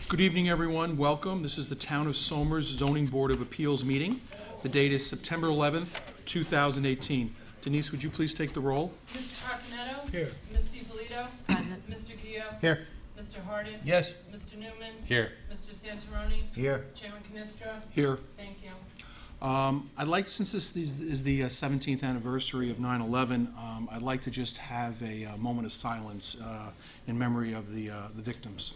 Good evening, everyone. Welcome. This is the Town of Somers Zoning Board of Appeals meeting. The date is September 11th, 2018. Denise, would you please take the roll? Mr. Carcanetto? Here. Ms. DiPolito? Present. Mr. Gio? Here. Mr. Hardin? Yes. Mr. Newman? Here. Mr. Santoroni? Here. Chairman Canestra? Here. Thank you. I'd like, since this is the 17th anniversary of 9/11, I'd like to just have a moment of silence in memory of the victims.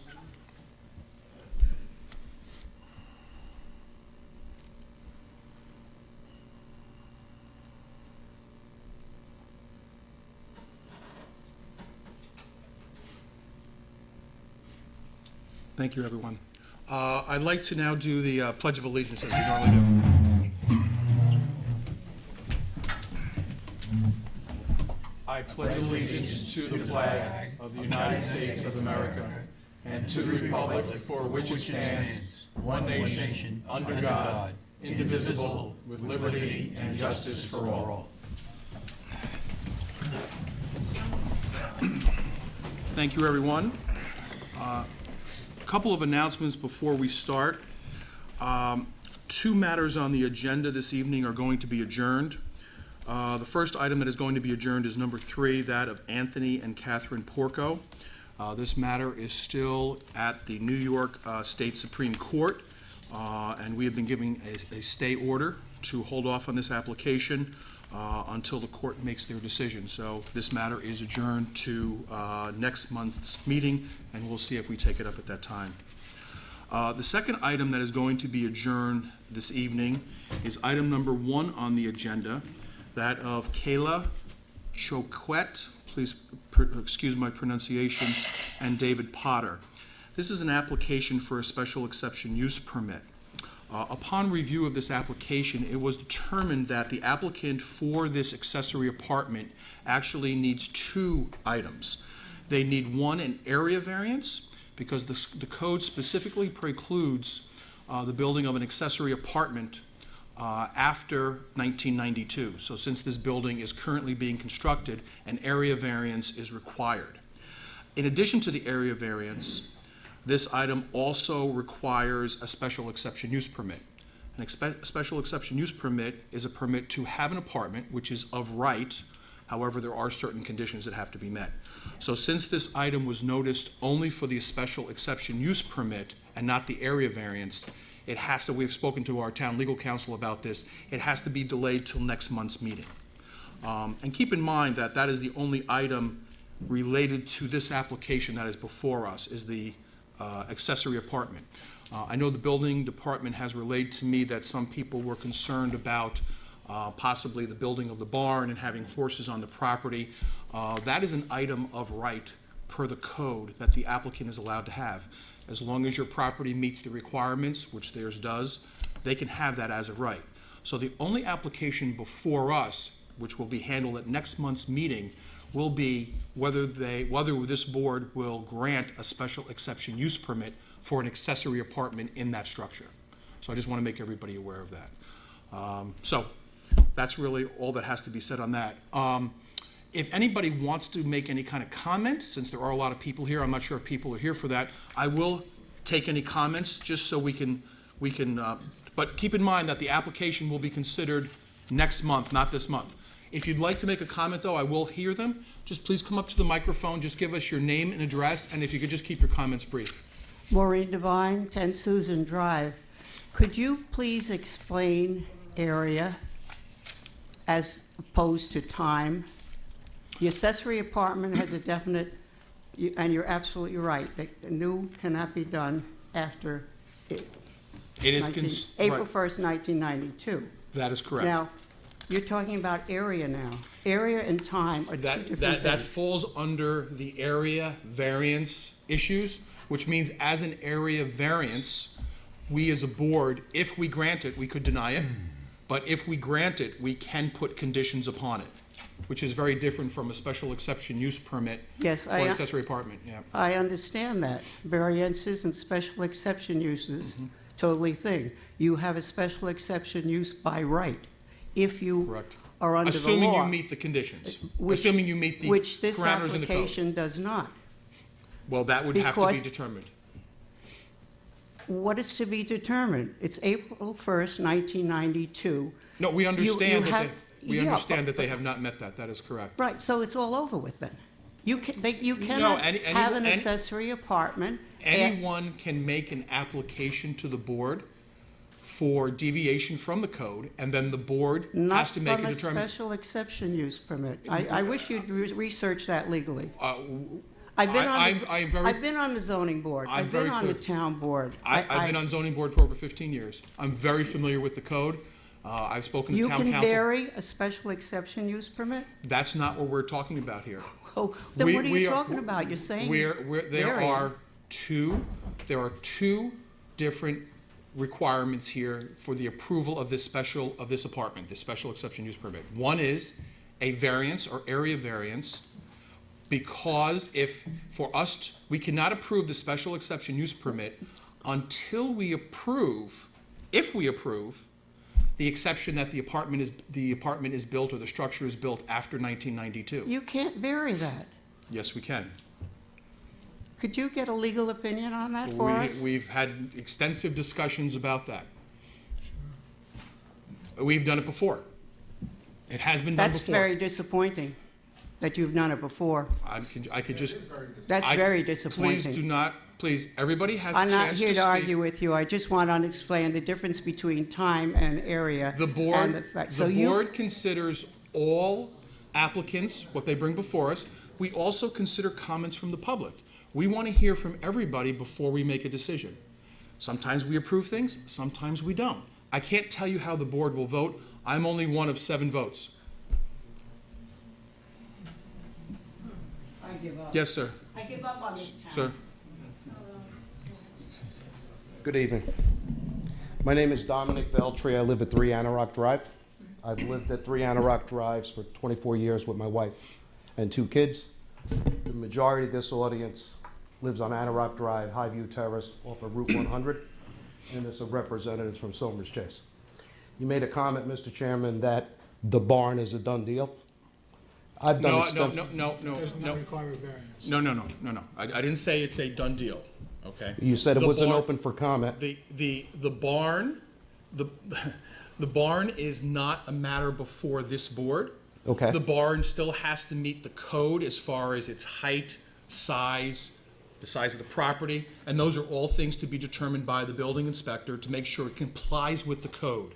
Thank you, everyone. I'd like to now do the Pledge of Allegiance as we normally do. I pledge allegiance to the flag of the United States of America and to the republic for which it stands, one nation, under God, indivisible, with liberty and justice for all. Thank you, everyone. A couple of announcements before we start. Two matters on the agenda this evening are going to be adjourned. The first item that is going to be adjourned is number 3, that of Anthony and Catherine Porco. This matter is still at the New York State Supreme Court, and we have been giving a stay order to hold off on this application until the court makes their decision. So this matter is adjourned to next month's meeting, and we'll see if we take it up at that time. The second item that is going to be adjourned this evening is item number 1 on the agenda, that of Kayla Choquette, please excuse my pronunciation, and David Potter. This is an application for a special exception use permit. Upon review of this application, it was determined that the applicant for this accessory apartment actually needs 2 items. They need, 1, an area variance, because the code specifically precludes the building of an accessory apartment after 1992. So since this building is currently being constructed, an area variance is required. In addition to the area variance, this item also requires a special exception use permit. A special exception use permit is a permit to have an apartment, which is of right. However, there are certain conditions that have to be met. So since this item was noticed only for the special exception use permit and not the area variance, it has to, we've spoken to our town legal counsel about this, it has to be delayed till next month's meeting. And keep in mind that that is the only item related to this application that is before us, is the accessory apartment. I know the building department has relayed to me that some people were concerned about possibly the building of the barn and having horses on the property. That is an item of right per the code that the applicant is allowed to have. As long as your property meets the requirements, which theirs does, they can have that as a right. So the only application before us, which will be handled at next month's meeting, will be whether this board will grant a special exception use permit for an accessory apartment in that structure. So I just want to make everybody aware of that. So that's really all that has to be said on that. If anybody wants to make any kind of comment, since there are a lot of people here, I'm not sure if people are here for that, I will take any comments just so we can, but keep in mind that the application will be considered next month, not this month. If you'd like to make a comment, though, I will hear them. Just please come up to the microphone, just give us your name and address, and if you could just keep your comments brief. Maureen Devine, 10 Susan Drive. Could you please explain area as opposed to time? The accessory apartment has a definite, and you're absolutely right, the new cannot be done after It is April right. 1st, 1992. That is correct. Now, you're talking about area now. Area and time are two different That things. falls under the area variance issues, which means as an area variance, we as a board, if we grant it, we could deny it, but if we grant it, we can put conditions upon it, which is very different from a special exception use permit Yes, for an accessory apartment. Yeah. I understand that. Variances and special exception uses, totally thing. You have a special exception use by right. If you Correct. are under the law. Assuming you meet the conditions. Assuming you meet the Which this parameters in the code. application does not. Well, that would have to be Because- determined. what is to be determined? It's April 1st, 1992. No, we understand you that have- we yeah, understand but- that they have not met that. That is correct. Right, so it's all over with then. You cannot have an accessory apartment. Anyone can make an application to the board for deviation from the code, and then the board has to make a Not from a determination. special exception use permit. I wish you'd research that legally. Uh, I've been on I'm the, very- I've been on the zoning board. I'm I've been very on the clear. town board. I've been on zoning board for over 15 years. I'm very familiar with the code. I've spoken to You town can council. vary a special exception use permit? That's not what we're talking about here. Oh, then We- what are we you are- talking about? You're saying There vary. are two different requirements here for the approval of this apartment, this special exception use permit. One is a variance or area variance, because we cannot approve the special exception use permit until we approve, if we approve, the exception that the apartment is built or the structure is built after 1992. You can't vary that. Yes, we can. Could you get a legal opinion on that for us? We've had extensive discussions about that. We've done it before. It has been done That's before. very disappointing that you've done it before. I could just. That's I- very Please disappointing. do not, please, everybody has a I'm not chance here to to argue speak. with you. I just want to explain the difference between time and area. The and board, fact- the so you- board considers all applicants, what they bring before us. We also consider comments from the public. We want to hear from everybody before we make a decision. Sometimes we approve things, sometimes we don't. I can't tell you how the board will vote. I'm only one of 7 votes. I give up. Yes, sir. I give up on this town. Sir. Good evening. My name is Dominic Veltri. I live at 3 Anorak Drive. I've lived at 3 Anorak Drives for 24 years with my wife and 2 kids. The majority of this audience lives on Anorak Drive, Highview Terrace, off of Route 100, and there's some representatives from Somers Chase. You made a comment, Mr. Chairman, that the barn is a done deal. I've done No, extensive. no. I didn't say it's a done deal, okay? You said it The wasn't barn- open for comment. The barn, the barn is not a matter before this board. Okay. The barn still has to meet the code as far as its height, size, the size of the property, and those are all things to be determined by the building inspector to make sure it complies with the code.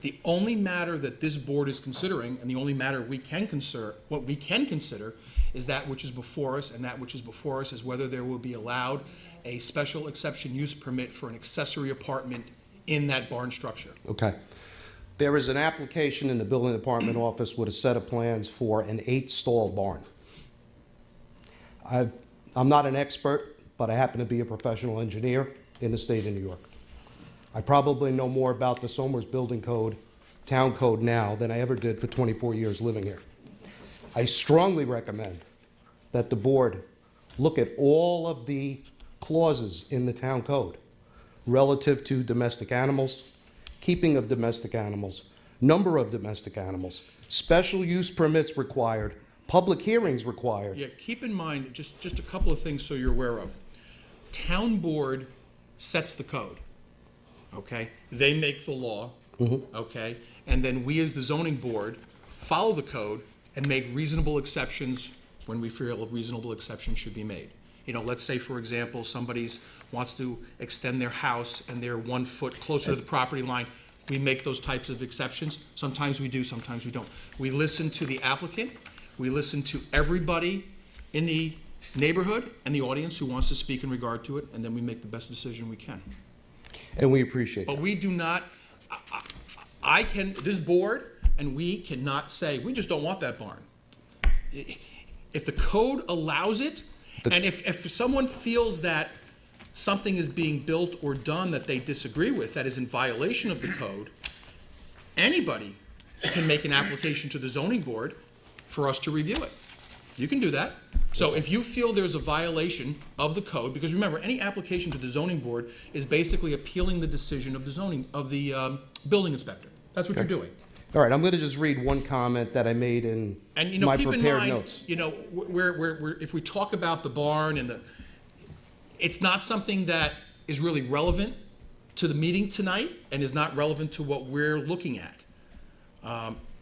The only matter that this board is considering, and the only matter we can consider, what we can consider, is that which is before us, and that which is before us is whether there will be allowed a special exception use permit for an accessory apartment in that barn structure. Okay. There is an application in the building department office with a set of plans for an 8-stall barn. I'm not an expert, but I happen to be a professional engineer in the state of New York. I probably know more about the Somers Building Code, Town Code now than I ever did for 24 years living here. I strongly recommend that the board look at all of the clauses in the Town Code relative to domestic animals, keeping of domestic animals, number of domestic animals, special use permits required, public hearings required. Yeah, keep in mind, just a couple of things so you're aware of. Town board sets the code, okay? They make the law, okay? And then we as the zoning board follow the code and make reasonable exceptions when we feel a reasonable exception should be made. You know, let's say, for example, somebody's wants to extend their house and they're 1 foot closer to the property line. We make those types of exceptions. Sometimes we do, sometimes we don't. We listen to the applicant. We listen to everybody in the neighborhood and the audience who wants to speak in regard to it, and then we make the best decision we can. And we appreciate But it. we do not, this board and we cannot say, we just don't want that barn. If the code allows it, and if someone feels that something is being built or done that they disagree with, that is in violation of the code, anybody can make an application to the zoning board for us to review it. You can do that. So if you feel there's a violation of the code, because remember, any application to the zoning board is basically appealing the decision of the building inspector. That's what you're doing. All right, I'm going to just read one comment that I made in And, you know, my keep in prepared mind, notes. you know, if we talk about the barn and it's not something that is really relevant to the meeting tonight and is not relevant to what we're looking at.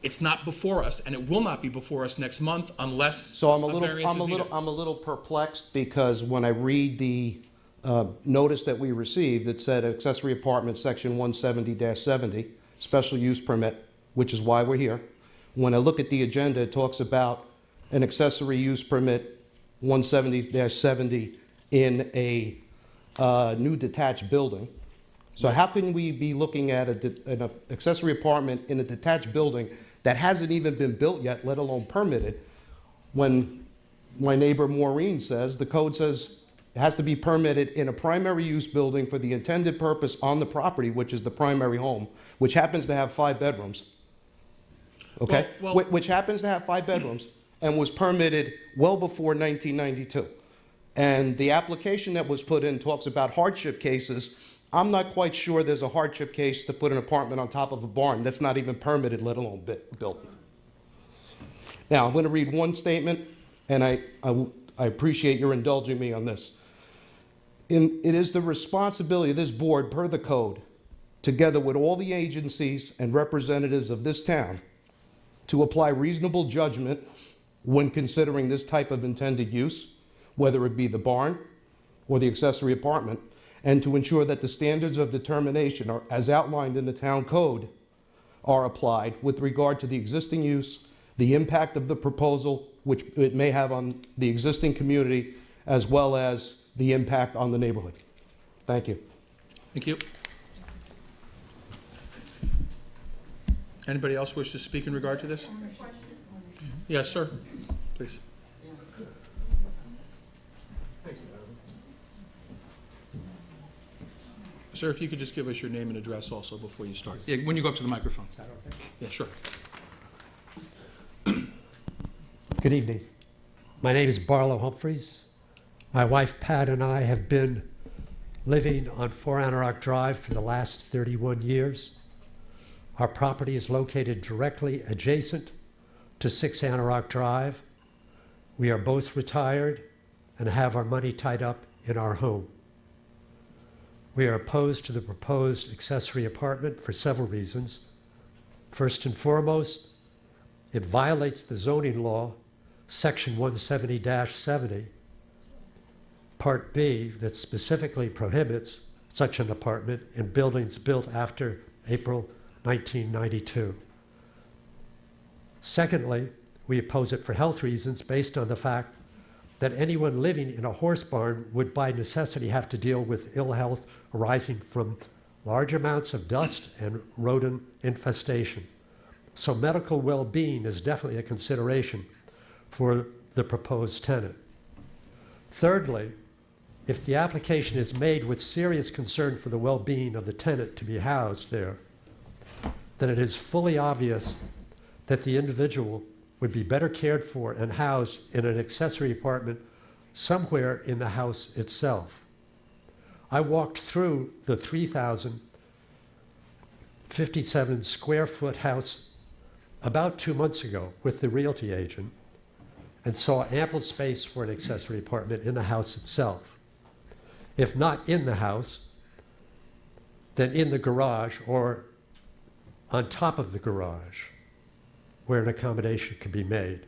It's not before us, and it will not be before us next month unless So I'm a variance is needed. little perplexed because when I read the notice that we received, it said accessory apartment section 170-70, special use permit, which is why we're here. When I look at the agenda, it talks about an accessory use permit 170-70 in a new detached building. So how can we be looking at an accessory apartment in a detached building that hasn't even been built yet, let alone permitted, when my neighbor Maureen says, the code says it has to be permitted in a primary use building for the intended purpose on the property, which is the primary home, which happens to have 5 bedrooms. Okay? Well- Which happens to have 5 bedrooms and was permitted well before 1992. And the application that was put in talks about hardship cases. I'm not quite sure there's a hardship case to put an apartment on top of a barn that's not even permitted, let alone built. Now, I'm going to read one statement, and I appreciate your indulging me on this. It is the responsibility of this board, per the code, together with all the agencies and representatives of this town, to apply reasonable judgment when considering this type of intended use, whether it be the barn or the accessory apartment, and to ensure that the standards of determination are, as outlined in the town code, are applied with regard to the existing use, the impact of the proposal, which it may have on the existing community, as well as the impact on the neighborhood. Thank you. Thank you. Anybody else wish to speak in regard to this? Yes, sir. Please. Sir, if you could just give us your name and address also before you start. Yeah, when you go up to the microphone. Is that okay? Yeah, sure. Good evening. My name is Barlow Humphreys. My wife Pat and I have been living on 4 Anorak Drive for the last 31 years. Our property is located directly adjacent to 6 Anorak Drive. We are both retired and have our money tied up in our home. We are opposed to the proposed accessory apartment for several reasons. First and foremost, it violates the zoning law, Section 170-70, Part B, that specifically prohibits such an apartment in buildings built after April 1992. Secondly, we oppose it for health reasons based on the fact that anyone living in a horse barn would by necessity have to deal with ill health arising from large amounts of dust and rodent infestation. So medical well-being is definitely a consideration for the proposed tenant. Thirdly, if the application is made with serious concern for the well-being of the tenant to be housed there, then it is fully obvious that the individual would be better cared for and housed in an accessory apartment somewhere in the house itself. I walked through the 3,057 square foot house about 2 months ago with the realty agent and saw ample space for an accessory apartment in the house itself. If not in the house, then in the garage or on top of the garage, where an accommodation could be made.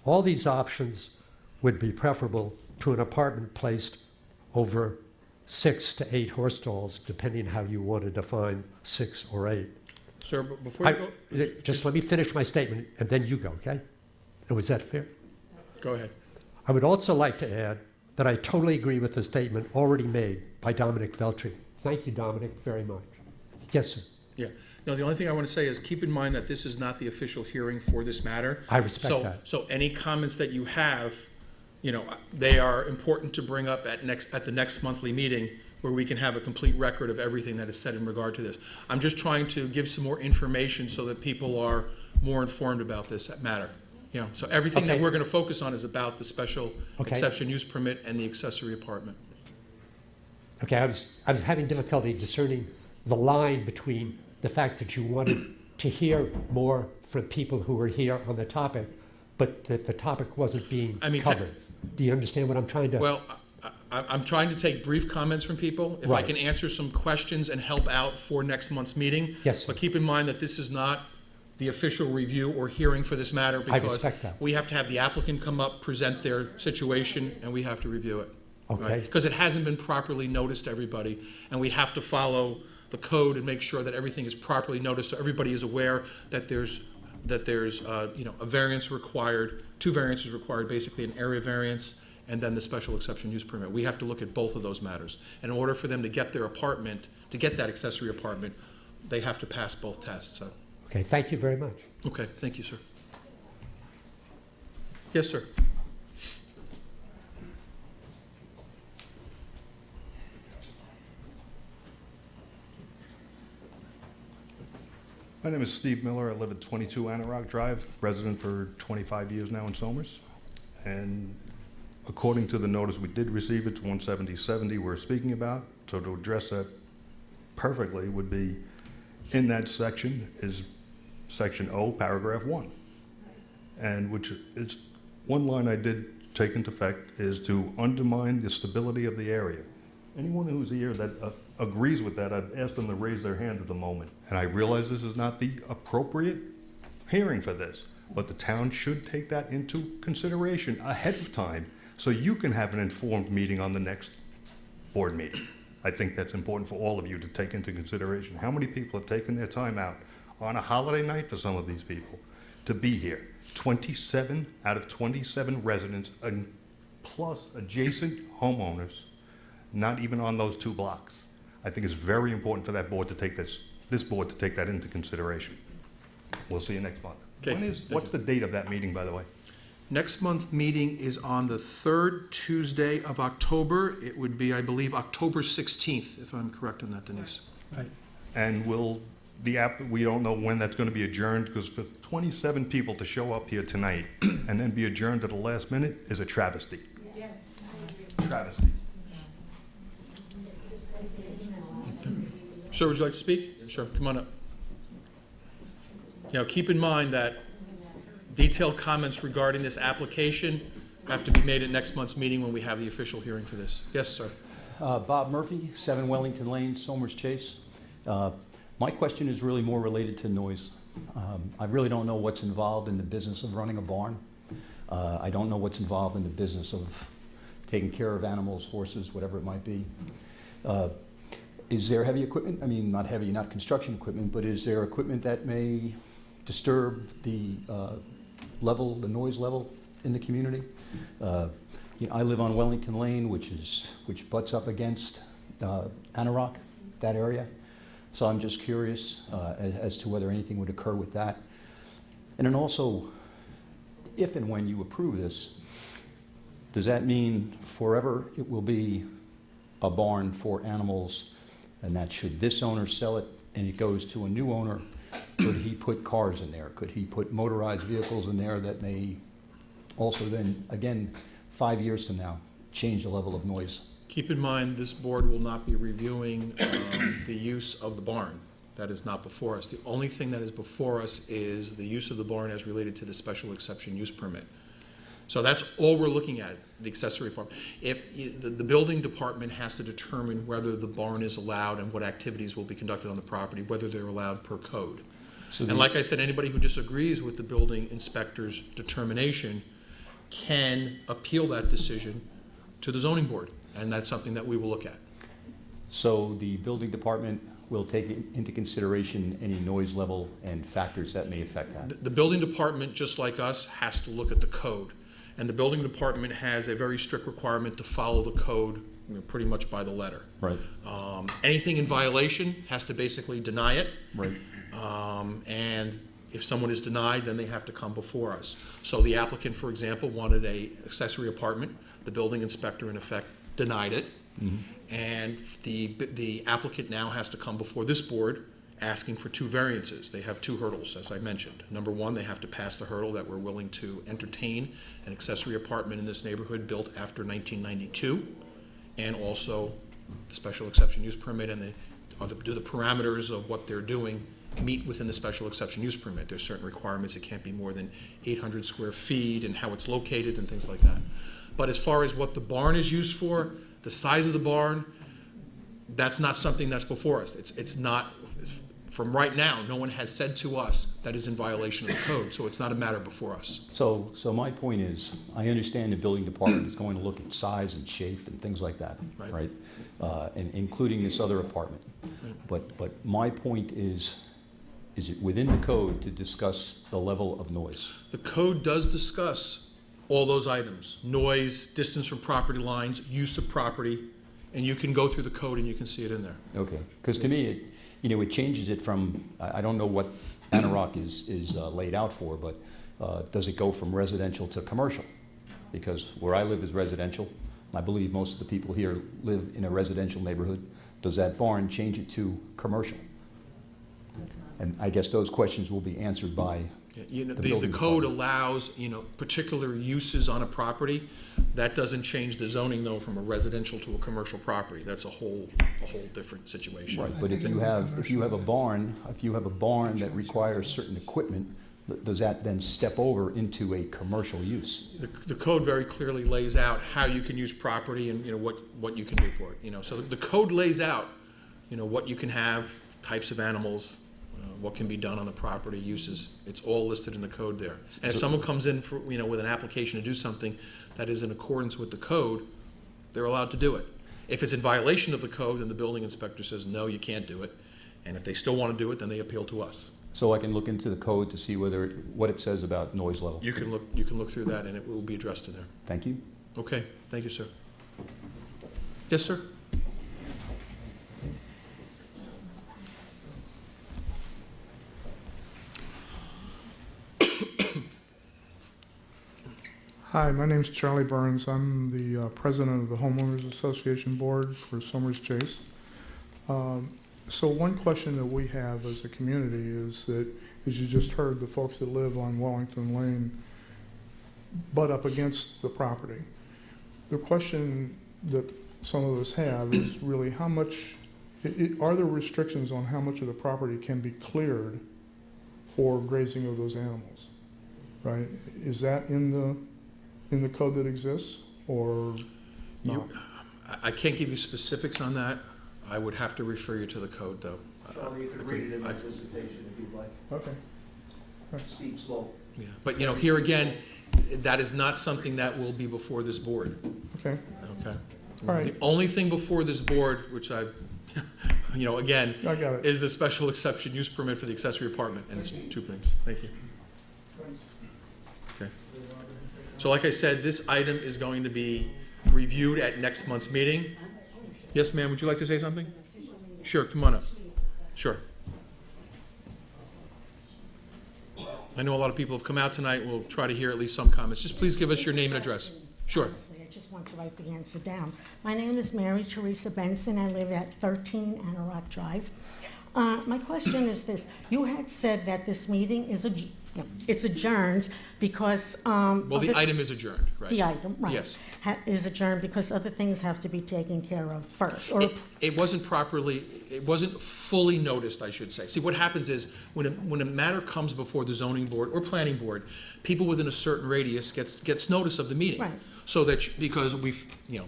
All these options would be preferable to an apartment placed over 6 to 8 horse stalls, depending how you want to define 6 or 8. Sir, before you go, Just let me finish my statement, and then you go, okay? And was that fair? go ahead. I would also like to add that I totally agree with the statement already made by Dominic Veltri. Thank you, Dominic, very much. Yes, sir. Yeah. No, the only thing I want to say is keep in mind that this is not the official hearing for this matter. I respect that. So any comments that you have, you know, they are important to bring up at the next monthly meeting where we can have a complete record of everything that is said in regard to this. I'm just trying to give some more information so that people are more informed about this matter. You know, so everything that Okay. we're going to focus on is about the special Okay. exception use permit and the accessory apartment. Okay, I was having difficulty discerning the line between the fact that you wanted to hear more from people who were here on the topic, but that the topic wasn't being I mean, covered. Do you understand what I'm trying to? Well, I'm trying to take brief comments from people. If I Right. can answer some questions and help out for next month's meeting. Yes, sir. But keep in mind that this is not the official review or hearing for this matter because respect that. we have to have the applicant come up, present their situation, and we have to review it. Okay. Because it hasn't been properly noticed to everybody, and we have to follow the code and make sure that everything is properly noticed so everybody is aware that there's a variance required, 2 variances required, basically an area variance and then the special exception use permit. We have to look at both of those matters. In order for them to get their apartment, to get that accessory apartment, they have to pass both tests. So, Okay, thank you very much. okay, thank you, sir. Yes, sir. My name is Steve Miller. I live at 22 Anorak Drive, resident for 25 years now in Somers. And according to the notice we did receive, it's 17070 we're speaking about. So to address that perfectly would be, in that section is section O, paragraph 1. And which is, one line I did take into effect is to undermine the stability of the area. Anyone who's here that agrees with that, I'd ask them to raise their hand at the moment. And I realize this is not the appropriate hearing for this, but the town should take that into consideration ahead of time so you can have an informed meeting on the next board meeting. I think that's important for all of you to take into consideration. How many people have taken their time out on a holiday night for some of these people to be here? 27 out of 27 residents and plus adjacent homeowners, not even on those 2 blocks. I think it's very important for that board to take this board to take that into consideration. We'll see you next month. Okay. What's the date of that meeting, by the way? Next month's meeting is on the 3rd Tuesday of October. It would be, I believe, October 16th, if I'm correct on that, Denise. Right. And we don't know when that's going to be adjourned, because for 27 people to show up here tonight and then be adjourned at the last minute is a travesty. Yes. Travesty. Sir, would you like to speak? Sure, come on up. Now, keep in mind that detailed comments regarding this application have to be made at next month's meeting when we have the official hearing for this. Yes, sir. Bob Murphy, 7 Wellington Lane, Somers Chase. My question is really more related to noise. I really don't know what's involved in the business of running a barn. I don't know what's involved in the business of taking care of animals, horses, whatever it might be. Is there heavy equipment? I mean, not heavy, not construction equipment, but is there equipment that may disturb the noise level in the community? I live on Wellington Lane, which butts up against Anorak, that area. So I'm just curious as to whether anything would occur with that. And then also, if and when you approve this, does that mean forever it will be a barn for animals, and that should this owner sell it and it goes to a new owner, could he put cars in there? Could he put motorized vehicles in there that may also then, again, 5 years from now, change the level of noise? Keep in mind, this board will not be reviewing the use of the barn. That is not before us. The only thing that is before us is the use of the barn as related to the special exception use permit. So that's all we're looking at, the accessory apartment. If the building department has to determine whether the barn is allowed and what activities will be conducted on the property, whether they're allowed per code. So And like I said, anybody who disagrees with the building inspector's determination can appeal that decision to the zoning board, and that's something that we will look at. So the building department will take into consideration any noise level and factors that may affect that? The building department, just like us, has to look at the code. And the building department has a very strict requirement to follow the code, pretty much by the letter. Right. Anything in violation has to basically deny it. Right. And if someone is denied, then they have to come before us. So the applicant, for example, wanted an accessory apartment. The building inspector, in effect, denied it. Mm-hmm. And the applicant now has to come before this board asking for 2 variances. They have 2 hurdles, as I mentioned. Number 1, they have to pass the hurdle that we're willing to entertain an accessory apartment in this neighborhood built after 1992, and also the special exception use permit, and do the parameters of what they're doing meet within the special exception use permit. There's certain requirements. It can't be more than 800 square feet and how it's located and things like that. But as far as what the barn is used for, The size of the barn, that's not something that's before us. From right now, no one has said to us that is in violation of the code, so it's not a matter before us. So my point is, I understand the building department is going to look at size and shape and things like that, Right. right? And including this other apartment. But my point is it within the code to discuss the level of noise? The code does discuss all those items: noise, distance from property lines, use of property, and you can go through the code and you can see it in there. Okay, because to me, it changes it from, I don't know what Anorak is laid out for, but does it go from residential to commercial? Because where I live is residential. I believe most of the people here live in a residential neighborhood. Does that barn change it to commercial? And I guess those questions will be answered by Yeah, the the building code department. allows, particular uses on a property. That doesn't change the zoning, though, from a residential to a commercial property. That's a whole different situation. Right, but if you have a barn that requires certain equipment, does that then step over into a commercial use? The code very clearly lays out how you can use property and, what you can do for it, So the code lays out, what you can have, types of animals, what can be done on the property, uses. It's all listed in the code there. And if someone comes in for, with an application to do something that is in accordance with the code, they're allowed to do it. If it's in violation of the code, then the building inspector says, no, you can't do it. And if they still want to do it, then they appeal to us. So I can look into the code to see what it says about noise level? You can look through that and it will be addressed in there. Thank you. Okay, thank you, sir. Yes, sir? Hi, my name's Charlie Burns. I'm the president of the Homeowners Association Board for Somers Chase. So one question that we have as a community is that, as you just heard, the folks that live on Wellington Lane butt up against the property. The question that some of us have is really how much, are there restrictions on how much of the property can be cleared for grazing of those animals, right? Is that in the code that exists, or not? I can't give you specifics on that. I would have to refer you to the code, though. Charlie, you can read it in the presentation if you'd like. Okay. Steep slope. Yeah, but here again, that is not something that will be before this board, Okay. okay? All right. The only thing before this board, which again, I got it. is the special exception use permit for the accessory apartment, and it's 2 things. Thank you. Okay. So like I said, this item is going to be reviewed at next month's meeting. Yes, ma'am, would you like to say something? Sure, come on up. Sure. I know a lot of people have come out tonight. We'll try to hear at least some comments. Just please give us your name and address. Sure. Honestly, I just want to write the answer down. My name is Mary Teresa Benson. I live at 13 Anorak Drive. My question is this. You had said that this meeting is it's adjourned because... Well, the item is adjourned, right? The item, right. Yes. Is adjourned because other things have to be taken care of first. Or It wasn't fully noticed, I should say. See, what happens is, when a matter comes before the zoning board or planning board, people within a certain radius gets notice of the meeting. Right. So that, because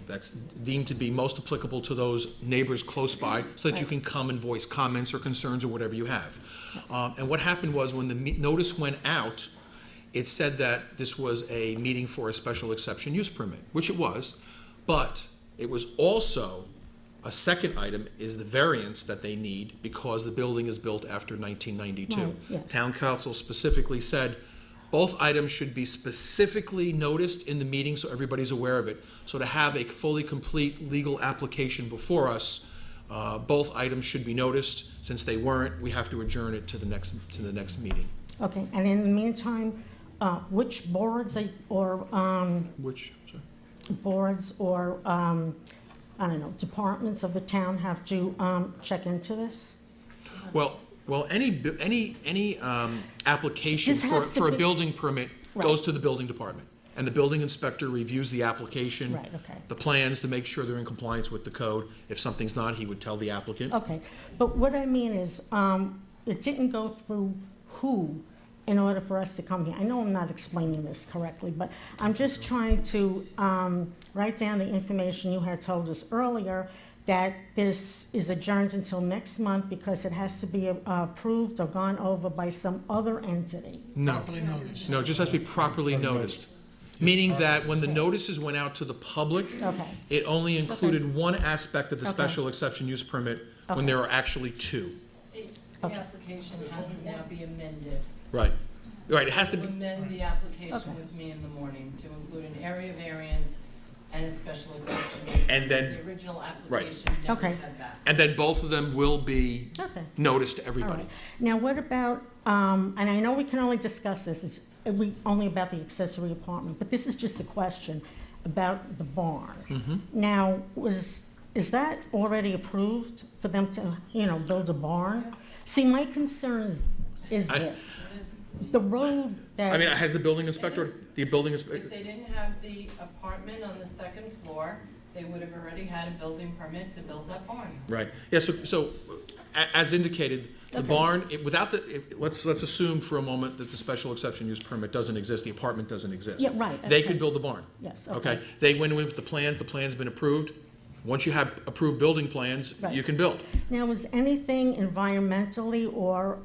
that's deemed to be most applicable to those neighbors close by, so that you Right. can come and voice comments or concerns or whatever you have. And what happened was, when the notice went out, it said that this was a meeting for a special exception use permit, which it was, but it was also, a second item is the variance that they need because the building is built after 1992. Right, yes. Town council specifically said both items should be specifically noticed in the meeting so everybody's aware of it. So to have a fully complete legal application before us, both items should be noticed. Since they weren't, we have to adjourn it to the next meeting. Okay, and in the meantime, which boards or Which, sorry? boards or I don't know, departments of the town have to check into this? Well, any application This has to for a be- building permit Right. goes to the building department. And the building inspector reviews the application. Right, okay. The plans to make sure they're in compliance with the code. If something's not, he would tell the applicant. Okay, but what I mean is, it didn't go through who in order for us to come here? I know I'm not explaining this correctly, but I'm just trying to write down the information you had told us earlier, that this is adjourned until next month because it has to be approved or gone over by some other entity. No. No, it just has to be properly noticed. Meaning that when the notices went out to the public, Okay. it only included one aspect of the Okay. special exception use permit when Okay. there are actually two. The application has to now be amended. Right. Right, it has to be, Amend the Okay. application with me in the morning to include an area variance and a special exception. And then- The original right. application never Okay. said that. and then both of them will be Okay. noticed to All everybody. right. Now, what about, and I know we can only discuss this, only about the accessory apartment, but this is just a question about the barn. Now, is that already approved for them to, build a barn? See, my concern is I- this. The road that. I mean, has the building inspector, the building inspector, If they didn't have the apartment on the second floor, they would have already had a building permit to build that barn. right. Yeah, so as indicated, the Okay. barn, let's assume for a moment that the special exception use permit doesn't exist, the apartment doesn't exist. Yeah, right, They okay. could build the barn. Yes, Okay? okay. They went in with the plans been approved. Once you have approved building plans, Right. you can build. Now, was anything environmentally or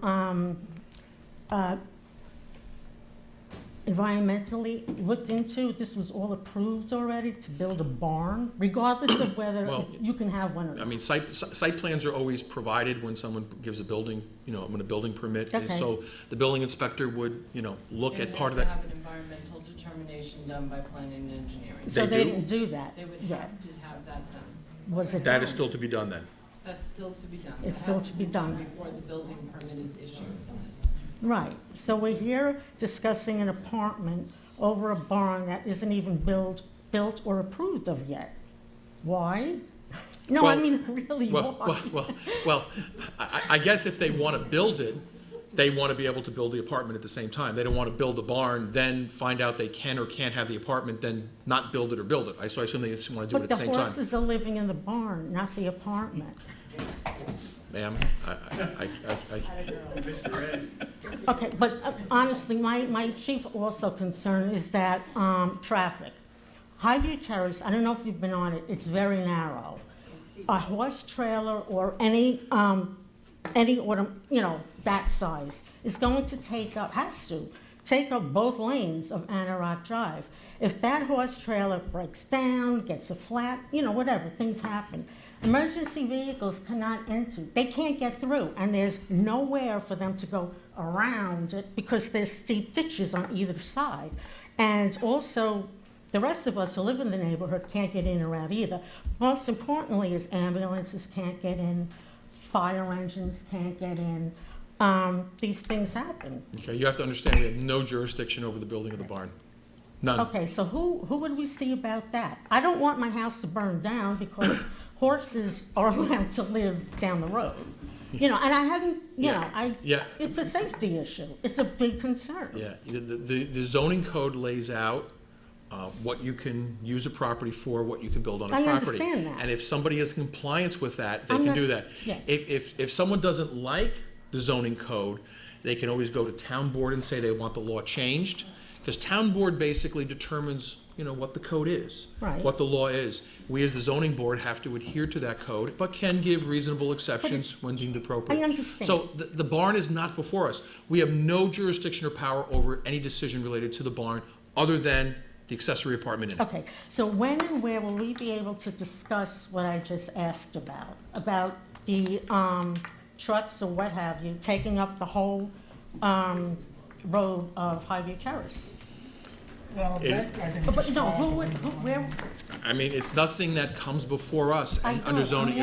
environmentally looked into? This was all approved already to build a barn, regardless of whether Well, you can have one or I not? mean, site plans are always provided when someone gives a building, when a building permit. Okay. So the building inspector would, look They at would part of have that. to have an environmental determination done by planning and engineering. So they they do? didn't do that They would yet? have to have that done. Was it That done? is still to be done then. That's still to be done. It's That still has to be done. Before the building permit is issued. Right, so we're here discussing an apartment over a barn that isn't even built or approved of yet. Why? No, I Well- mean, really, why? Well, I guess if they want to build it, they want to be able to build the apartment at the same time. They don't want to build the barn, then find out they can or can't have the apartment, then not build it or build it. So I assume they just want to do it But at the the same time. horses are living in the barn, not the apartment. Ma'am, Okay, but honestly, my chief also concern is that traffic. Highview Terrace, I don't know if you've been on it, it's very narrow. A horse trailer or any that size is going to has to take up both lanes of Anorak Drive. If that horse trailer breaks down, gets a flat, whatever, things happen. Emergency vehicles cannot enter, they can't get through, and there's nowhere for them to go around it because there's steep ditches on either side. And also, the rest of us who live in the neighborhood can't get in or out either. Most importantly is ambulances can't get in, fire engines can't get in. These things happen. Okay, you have to understand, we have no jurisdiction over the building of the barn. None. Okay, so who would we see about that? I don't want my house to burn down because horses are allowed to live down the road. And I haven't, Yeah. it's a safety issue. It's a big concern. Yeah, the zoning code lays out what you can use a property for, what you can build on a I property. understand that. And if somebody is in compliance with that, they I'm can not- do that. yes. If someone doesn't like the zoning code, they can always go to town board and say they want the law changed. Because town board basically determines, what the code is. Right. What the law is. We as the zoning board have to adhere to that code, but can give reasonable exceptions it's- when deemed appropriate. I understand. So the barn is not before us. We have no jurisdiction or power over any decision related to the barn, other than the accessory apartment in it. Okay, so when and where will we be able to discuss what I just asked about the trucks or what have you, taking up the whole road of Highview Terrace? But no, where, I mean, it's nothing that comes before us I and know, under zoning.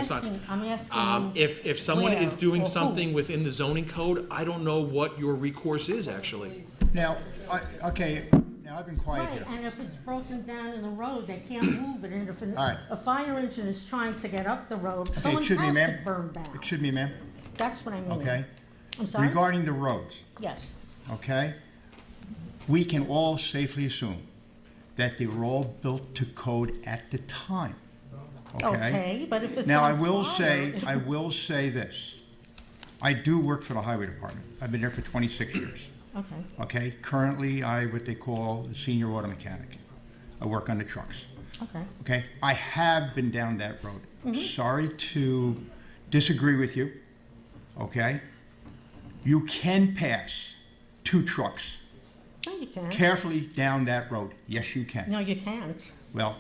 I'm asking you If someone is where doing or who. something within the zoning code, I don't know what your recourse is, actually. Now, okay, now I've been quiet Right, here. and if it's broken down in the road, they can't move it, and if All right. a fire engine is trying to get up the road, Okay, someone's excuse me, house ma'am. could burn down. Excuse me, ma'am, That's what I mean. okay? I'm sorry? Regarding the roads, Yes, okay? We can all safely assume that they were all built to code at the time, okay? okay, but if it's Now, on I will fire- say this. I do work for the highway department. I've been there for 26 years. Okay. Okay, currently, what they call a senior auto mechanic. I work on the trucks. Okay. Okay, I have been down that road. Mm-hmm. Sorry to disagree with you, okay? You can pass 2 trucks No, you can't. carefully down that road. Yes, you can. No, you can't. Well,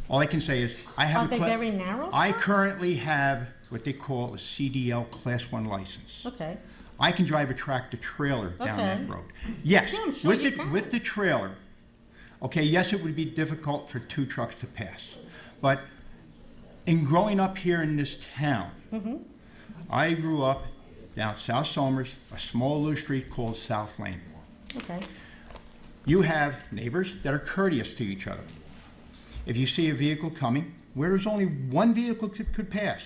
all I can say is, I have Are they very narrow I trucks? currently have what they call a CDL Class 1 license. Okay. I can drive a tractor trailer down that Okay. road. Yes, Yeah, I'm sure with you the can. with the trailer. Okay, yes, it would be difficult for 2 trucks to pass, but in growing up here in this town, Mm-hmm. I grew up down South Somers, a small little street called South Lane. Okay. You have neighbors that are courteous to each other. If you see a vehicle coming, where there's only one vehicle could pass,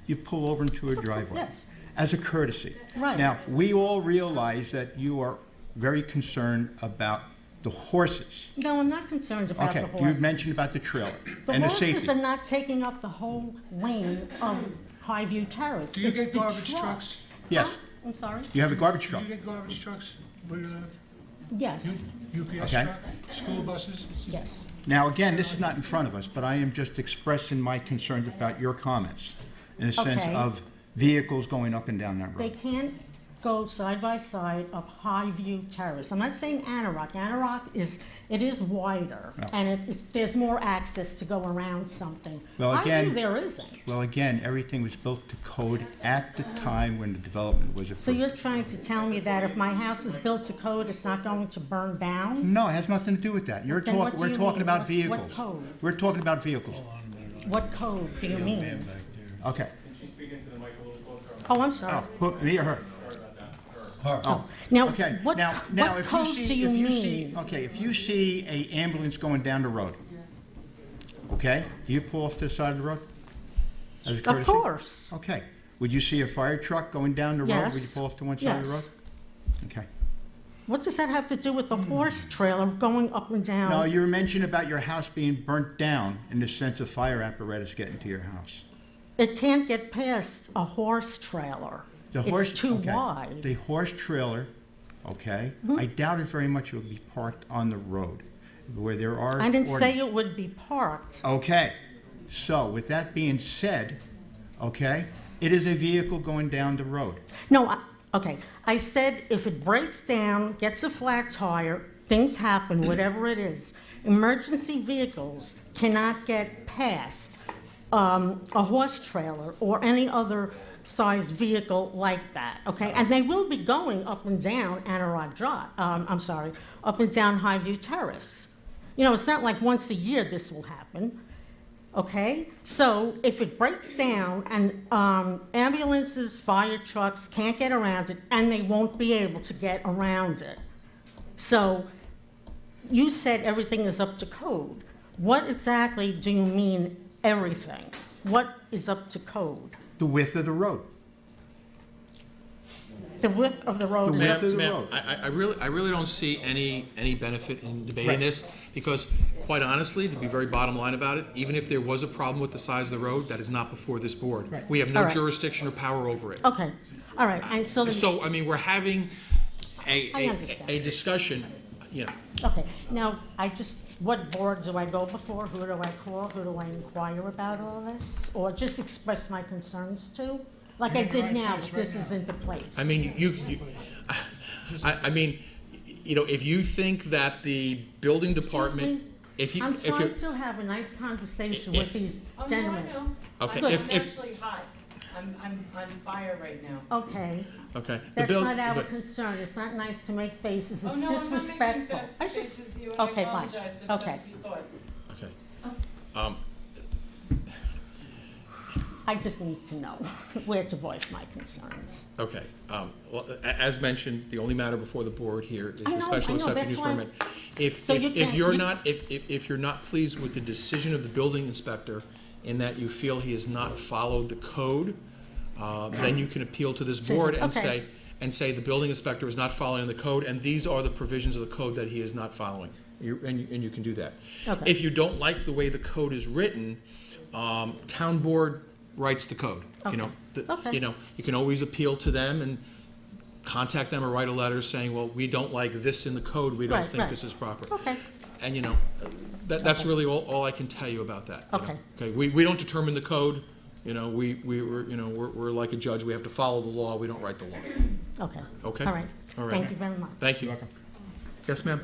you pull over into a driveway. Yes. As a courtesy. Right. Now, we all realize that you are very concerned about the horses. No, I'm not concerned about Okay, the horses. you mentioned about the trailer The and the horses safety. are not taking up the whole lane of Highview Terrace. Do you It's get the garbage trucks? Yes. Huh? I'm sorry? You have a garbage Do truck. you get garbage trucks where you live? Yes, UPS Okay. truck, school buses? yes. Now, again, this is not in front of us, but I am just expressing my concerns about your comments in the sense Okay. of vehicles going up and down that They road. can't go side by side up Highview Terrace. I'm not saying Anorak. Anorak it is wider, No. and there's more access to go around something. Well, again- Highview, there isn't. Well, again, everything was built to code at the time when the development was approved. So you're trying to tell me that if my house is built to code, it's not going to burn down? No, it has nothing to do with that. Then what do We're you talking mean? about What vehicles. code? We're talking about vehicles. What code do you mean? Okay. Oh, I'm sorry. Oh, me or her? Oh, Now, okay. what, Now, what if code you see, do you if you mean? see, okay, if you see a ambulance going down the road, okay, do you pull off to the side of the road? As a Of courtesy? course. Okay. Would you see a fire truck going down the road? Would you Yes. pull off to one side of the road? Yes. Okay. What does that have to do with the horse trailer going up and down? No, you were mentioning about your house being burnt down in the sense of fire apparatus getting to your house. It can't get past a horse trailer. The horse, It's too okay. wide. The horse trailer, okay, Mm-hmm. I doubt it very much it will be parked on the road where there are. I didn't say ordinance- it would be parked. Okay, so with that being said, okay, it is a vehicle going down the road. No, okay, I said if it breaks down, gets a flat tire, things happen, whatever it is, emergency vehicles cannot get past a horse trailer or any other sized vehicle like that, okay? And they will be going up and down Anorak Drive, up and down Highview Terrace. You know, it's not like once a year this will happen. Okay, so if it breaks down and ambulances, fire trucks can't get around it, and they won't be able to get around it. So you said everything is up to code. What exactly do you mean everything? What is up to code? The width of the road. The width of the road The is width up of the Ma'am, road. I really don't see any benefit in debating Right. this, because quite honestly, to be very bottom line about it, even if there was a problem with the size of the road, that is not before this board. Right. We have All no right. jurisdiction or power over it. Okay, all right, and so, So, I mean, we're having I understand. a discussion, you know. okay, now, what board do I go before? Who do I call? Who do I inquire about all this? Or just express my concerns to? Like I did now, if this is into place. I mean, I mean, you know, if you think that the building department, if you, I'm if you're, trying to have a nice conversation with these Oh, no, I gentlemen. know. Okay, I'm if- actually hot. I'm on fire right now. Okay, okay. the that's buil- not our but- concern. It's not nice to make faces. Oh, It's no, I'm not making disrespectful. faces to you, and I Okay, fine. apologize if that's Okay. what you thought. Okay. I just need to know where to voice my concerns. Okay, well, as mentioned, the only matter before the board here is I the know, special I know, exception that's use why- permit. If So you can't- you're you- not, if you're not pleased with the decision of the building inspector in that you feel he has not followed the code, then you can appeal to this board and Okay. say the building inspector is not following the code, and these are the provisions of the code that he is not following. And you can do that. Okay. If you don't like the way the code is written, town board writes the code. You know, Okay. you know, you can always appeal to them, and contact them or write a letter saying, well, we don't like this in the code, we don't Right, think right. this is proper. Okay, And, that's Okay. really all I can tell you about that. you know. Okay. Okay, we don't determine the code, we're like a judge, we have to follow the law, we don't write the law. okay. Okay? All right. All right. Thank you very much. Thank you. Yes, ma'am?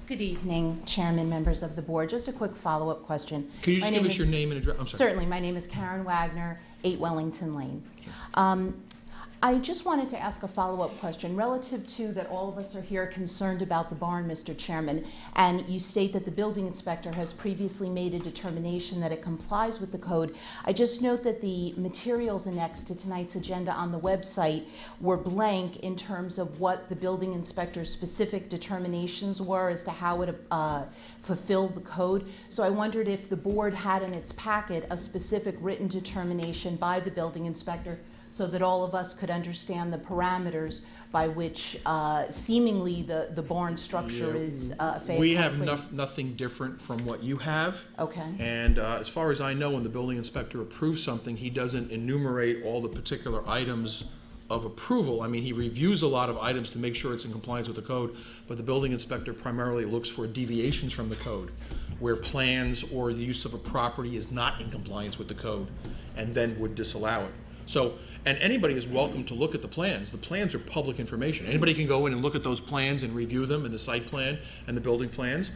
Good evening, Chairman, members of the board. Just a quick follow-up question. Can you My just give name us your is- name and address? I'm sorry. Certainly. My name is Karen Wagner, 8 Wellington Lane. I just wanted to ask a follow-up question relative to that all of us are here concerned about the barn, Mr. Chairman, and you state that the building inspector has previously made a determination that it complies with the code. I just note that the materials annexed to tonight's agenda on the website were blank in terms of what the building inspector's specific determinations were as to how it fulfilled the code. So I wondered if the board had in its packet a specific written determination by the building inspector so that all of us could understand the parameters by which seemingly the barn structure is fait We have accompli. nothing different from what you have. Okay. And as far as I know, when the building inspector approves something, he doesn't enumerate all the particular items of approval. I mean, he reviews a lot of items to make sure it's in compliance with the code, but the building inspector primarily looks for deviations from the code, where plans or the use of a property is not in compliance with the code, and then would disallow it. So, and anybody is welcome to look at the plans. The plans are public information. Anybody can go in and look at those plans and review them, and the site plan and the building plans.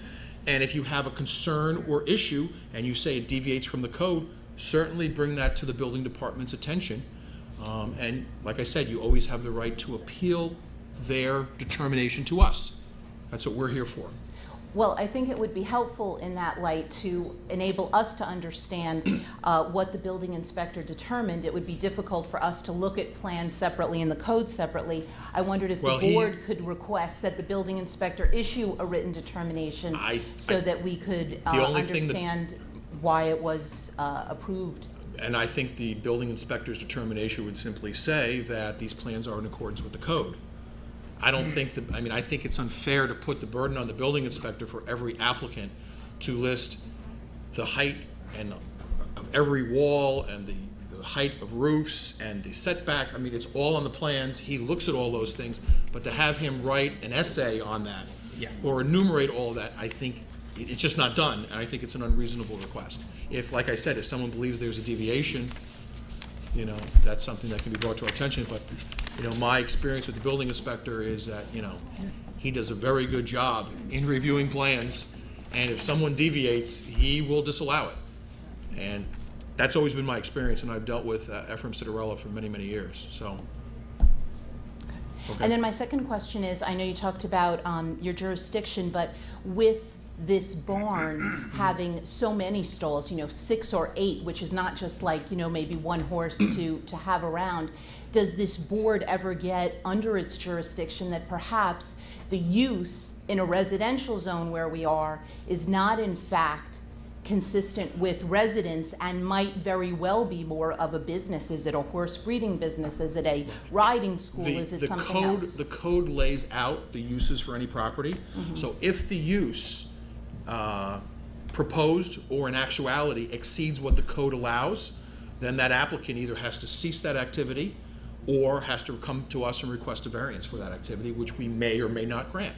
And if you have a concern or issue, and you say it deviates from the code, certainly bring that to the building department's attention. And like I said, you always have the right to appeal their determination to us. That's what we're here for. Well, I think it would be helpful in that light to enable us to understand what the building inspector determined. It would be difficult for us to look at plans separately and the code separately. I wondered if Well, the board could request that the building inspector issue a written determination so that we could only thing that- understand why it was approved. And I think the building inspector's determination would simply say that these plans are in accordance with the code. I don't think that, I mean, I think it's unfair to put the burden on the building inspector for every applicant to list the height and of every wall and the height of roofs and the setbacks. I mean, it's all on the plans. He looks at all those things, but to have him write an essay on that or enumerate all that, I think it's just not done, and I think it's an unreasonable request. If, like I said, if someone believes there's a deviation, that's something that can be brought to our attention. But, my experience with the building inspector is that, he does a very good job in reviewing plans, and if someone deviates, he will disallow it. And that's always been my experience, and I've dealt with Ephraim Citarella for many, many years, so. Okay. And then my second question is, I know you talked about your jurisdiction, but with this barn having so many stalls, 6 or 8, which is not just like, maybe one horse to have around, does this board ever get under its jurisdiction that perhaps the use in a residential zone where we are is not in fact consistent with residents and might very well be more of a business? Is it a horse breeding business? Is it a riding school? Is it something else? The code lays out the uses for any property. So if the use proposed or in actuality exceeds what the code allows, then that applicant either has to cease that activity or has to come to us and request a variance for that activity, which we may or may not grant.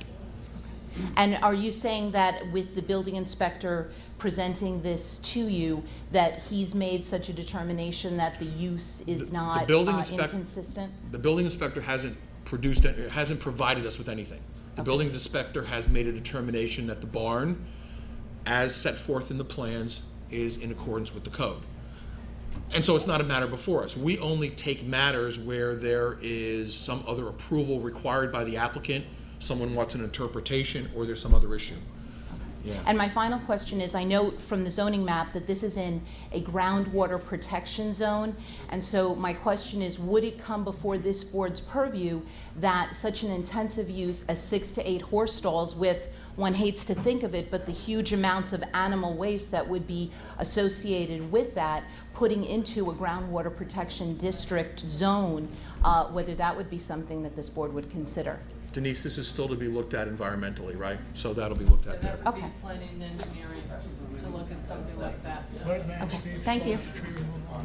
And are you saying that with the building inspector presenting this to you, that he's made such a determination that the use is not inconsistent? The building inspector hasn't provided us with anything. The building inspector has made a determination that the barn, as set forth in the plans, is in accordance with the code. And so it's not a matter before us. We only take matters where there is some other approval required by the applicant, someone wants an interpretation, or there's some other issue. Yeah. And my final question is, I note from the zoning map that this is in a groundwater protection zone, and so my question is, would it come before this board's purview that such an intensive use as 6 to 8 horse stalls with, one hates to think of it, but the huge amounts of animal waste that would be associated with that, putting into a groundwater protection district zone, whether that would be something that this board would consider? Denise, this is still to be looked at environmentally, right? So that'll be looked at there. But that would be planning and engineering to look at something like that. What landscape Thank you. storage tree removal?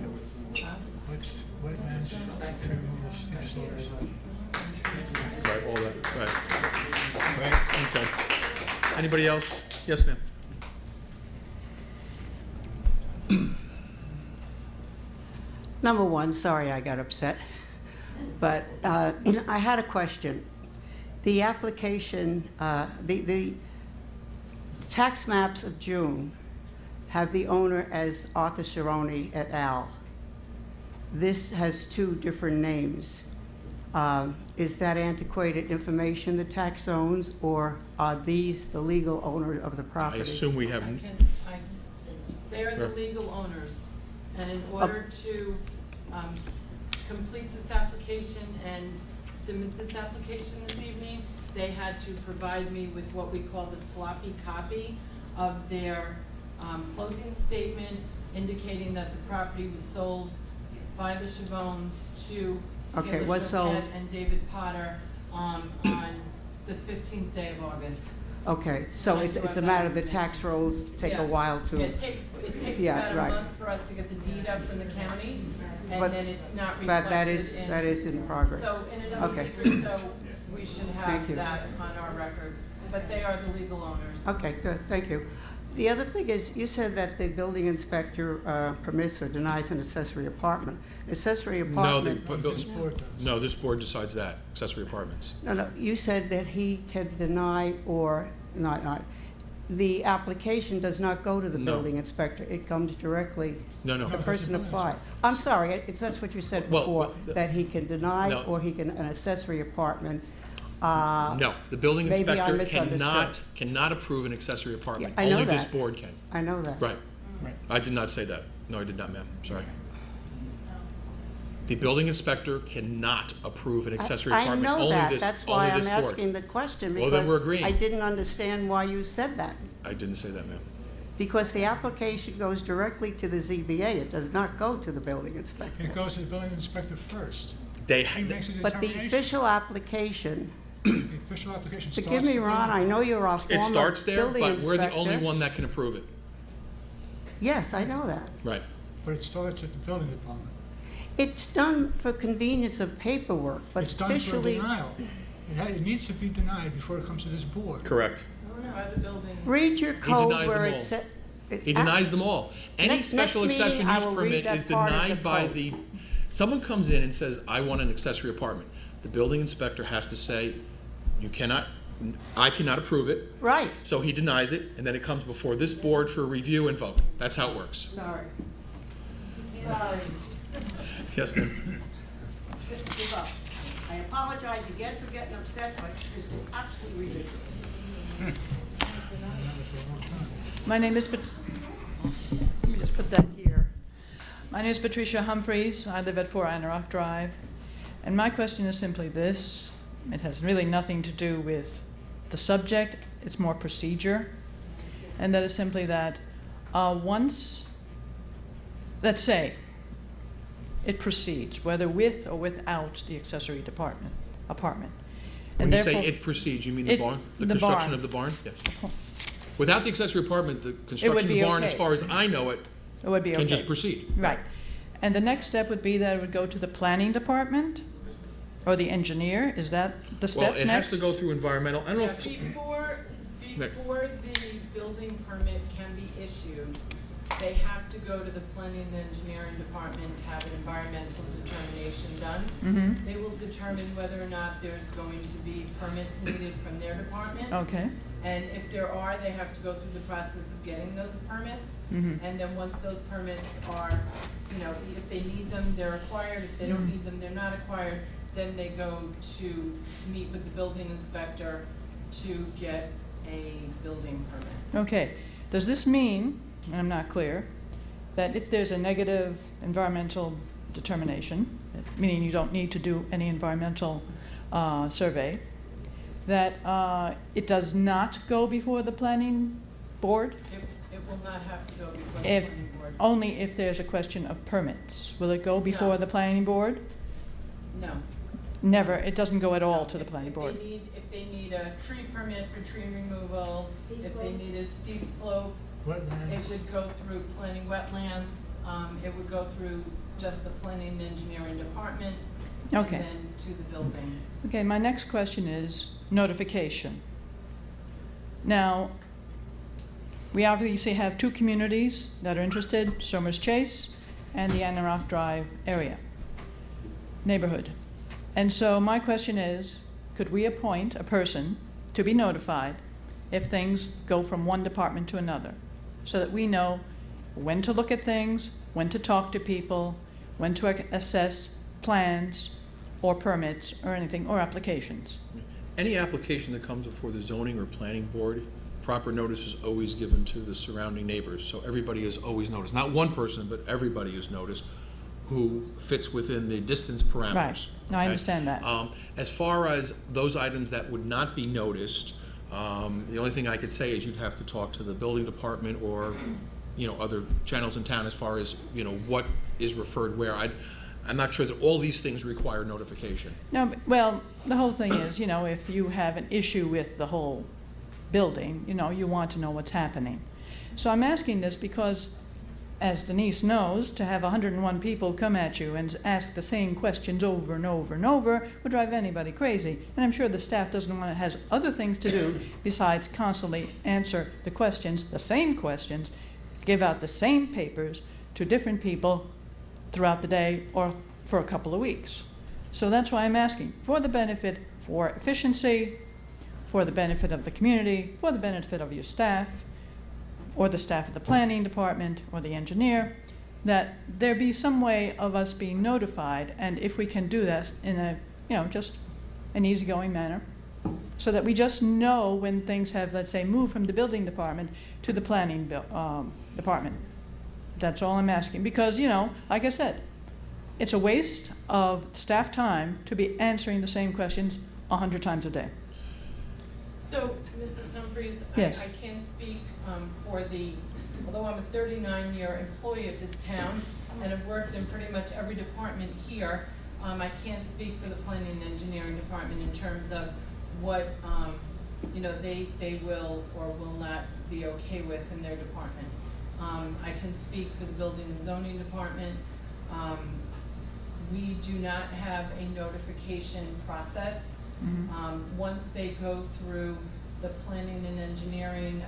Huh? Wetlands, tree removal, steep slopes. Right, all that, right. Okay. Anybody else? Yes, ma'am. Number one, sorry I got upset, but I had a question. The application, the tax maps of June have the owner as Arthur Cerrone et al. This has two different names. Is that antiquated information the tax owns, or are these the legal owner of the I property? assume we have, They are the legal owners, and in order to complete this application and submit this application this evening, they had to provide me with what we call the sloppy copy of their closing statement indicating that the property was sold by the Chavones to Okay, Kayla was sold. Choquette and David Potter on the 15th day of August. Okay, so I it's do a have matter that of the tax rolls take Yeah. a while to. It takes Yeah, about a right. month for us to get the deed up from the county, and But- then it's not But that reflected in. that is in progress. So in another Okay. week or so, we should Thank have you. that on our records, but they are the legal owners. Okay, good, thank you. The other thing is, you said that the building inspector permits or denies an accessory apartment. Accessory no, apartment. This board does. no, this board decides that, accessory apartments. No, you said that he can deny or not. The application does not go to the No. building inspector. It comes directly, No, no. the person applied. I'm sorry, that's what you said Well, before, well, that he can deny No. or he can, an accessory apartment. No, the building Maybe I inspector misunderstood. cannot approve an accessory apartment. Yeah, I know Only this that. board can. I know that. Right. I did not say that. No, I did not, ma'am. Sorry. The building inspector cannot approve an accessory I apartment. know Only that. this- That's why only I'm this board. asking the question, Well, then because we're agreeing. I didn't understand why you said that. I didn't say that, ma'am. Because the application goes directly to the ZBA. It does not go to the building inspector. It goes to the building inspector first. They, He makes a But the determination. official application, The official application starts. forgive me, with the Ron, I building- know you're our it former starts there, building but we're the only inspector. one that can approve it. Yes, I know that. Right. But it starts at the building department. It's done for convenience of paperwork, but It's done for a officially, denial. It needs to be denied before it comes to this board. Correct. By the building. read your code denies where them it all. said. He denies them all. Any Next special meeting, exception I use will read permit that is part of the denied by code. the, someone comes in and says, I want an accessory apartment. The building inspector has to say, you cannot, I cannot approve it. Right, So he denies it, and then it comes before this board for review and vote. That's how it works. sorry. Sorry. Yes, ma'am. Give up. I apologize again for getting upset, but this is absolutely ridiculous. My name is, let me just put that here. My name is Patricia Humphreys. I live at 4 Anorak Drive. And my question is simply this. It has really nothing to do with the subject. It's more procedure. And that is simply that once, let's say, it proceeds, whether with or without the accessory apartment. When And you say therefore- it proceeds, you mean the It- barn? The the construction barn. of the barn? Yes. Without the accessory apartment, the construction of the be barn, as okay. far as I know it, It would be okay. can just proceed. Right. And the next step would be that it would go to the planning department or the engineer? Is that the step Well, next? it has to go through environmental, I don't know Yeah, if, before the building permit can be issued, they have to go to the planning and engineering department to have an environmental determination done. Mm-hmm. They will determine whether or not there's going to be permits needed from their department. Okay. And if there are, they have to go through the process of getting those permits. Mm-hmm. And then once those permits are, if they need them, they're acquired. If they don't need them, they're not acquired. Then they go to meet with the building inspector to get a building permit. Okay. Does this mean, and I'm not clear, that if there's a negative environmental determination, meaning you don't need to do any environmental survey, that it does not go before the planning board? It will not have to go before the If, planning board. only if there's a question of permits. Will it go before No. the planning board? No. Never, it doesn't go at all to the If- planning board. If they need a tree permit for tree removal, if they need a steep slope, it Wetlands. would go through planning wetlands, it would go through just the planning and engineering department. Okay. And then to the building. Okay, my next question is notification. Now, we obviously have two communities that are interested, Somers Chase and the Anorak Drive area, neighborhood. And so my question is, could we appoint a person to be notified if things go from one department to another, so that we know when to look at things, when to talk to people, when to assess plans or permits or anything, or applications? Any application that comes before the zoning or planning board, proper notice is always given to the surrounding neighbors, so everybody is always noticed. Not one person, but everybody is noticed who fits within the distance parameters. Right. No, I okay? understand that. As far as those items that would not be noticed, the only thing I could say is you'd have to talk to the building department or, other channels in town as far as, what is referred where. I'm not sure that all these things require notification. No, well, the whole thing is, if you have an issue with the whole building, you want to know what's happening. So I'm asking this because, as Denise knows, to have 101 people come at you and ask the same questions over and over and over would drive anybody crazy. And I'm sure the staff has other things to do besides constantly answer the questions, the same questions, give out the same papers to different people throughout the day or for a couple of weeks. So that's why I'm asking, for the benefit, for efficiency, for the benefit of the community, for the benefit of your staff, or the staff of the planning department, or the engineer, that there be some way of us being notified, and if we can do that in a, just an easygoing manner, so that we just know when things have, let's say, moved from the building department to the planning department. That's all I'm asking, because, like I said, it's a waste of staff time to be answering the same questions 100 times a day. So, Mrs. Humphries, Yes. I can speak although I'm a 39-year employee of this town and have worked in pretty much every department here, I can't speak for the planning and engineering department in terms of what, they will or will not be okay with in their department. I can speak for the building and zoning department. We do not have a notification process. Once they go through the planning and engineering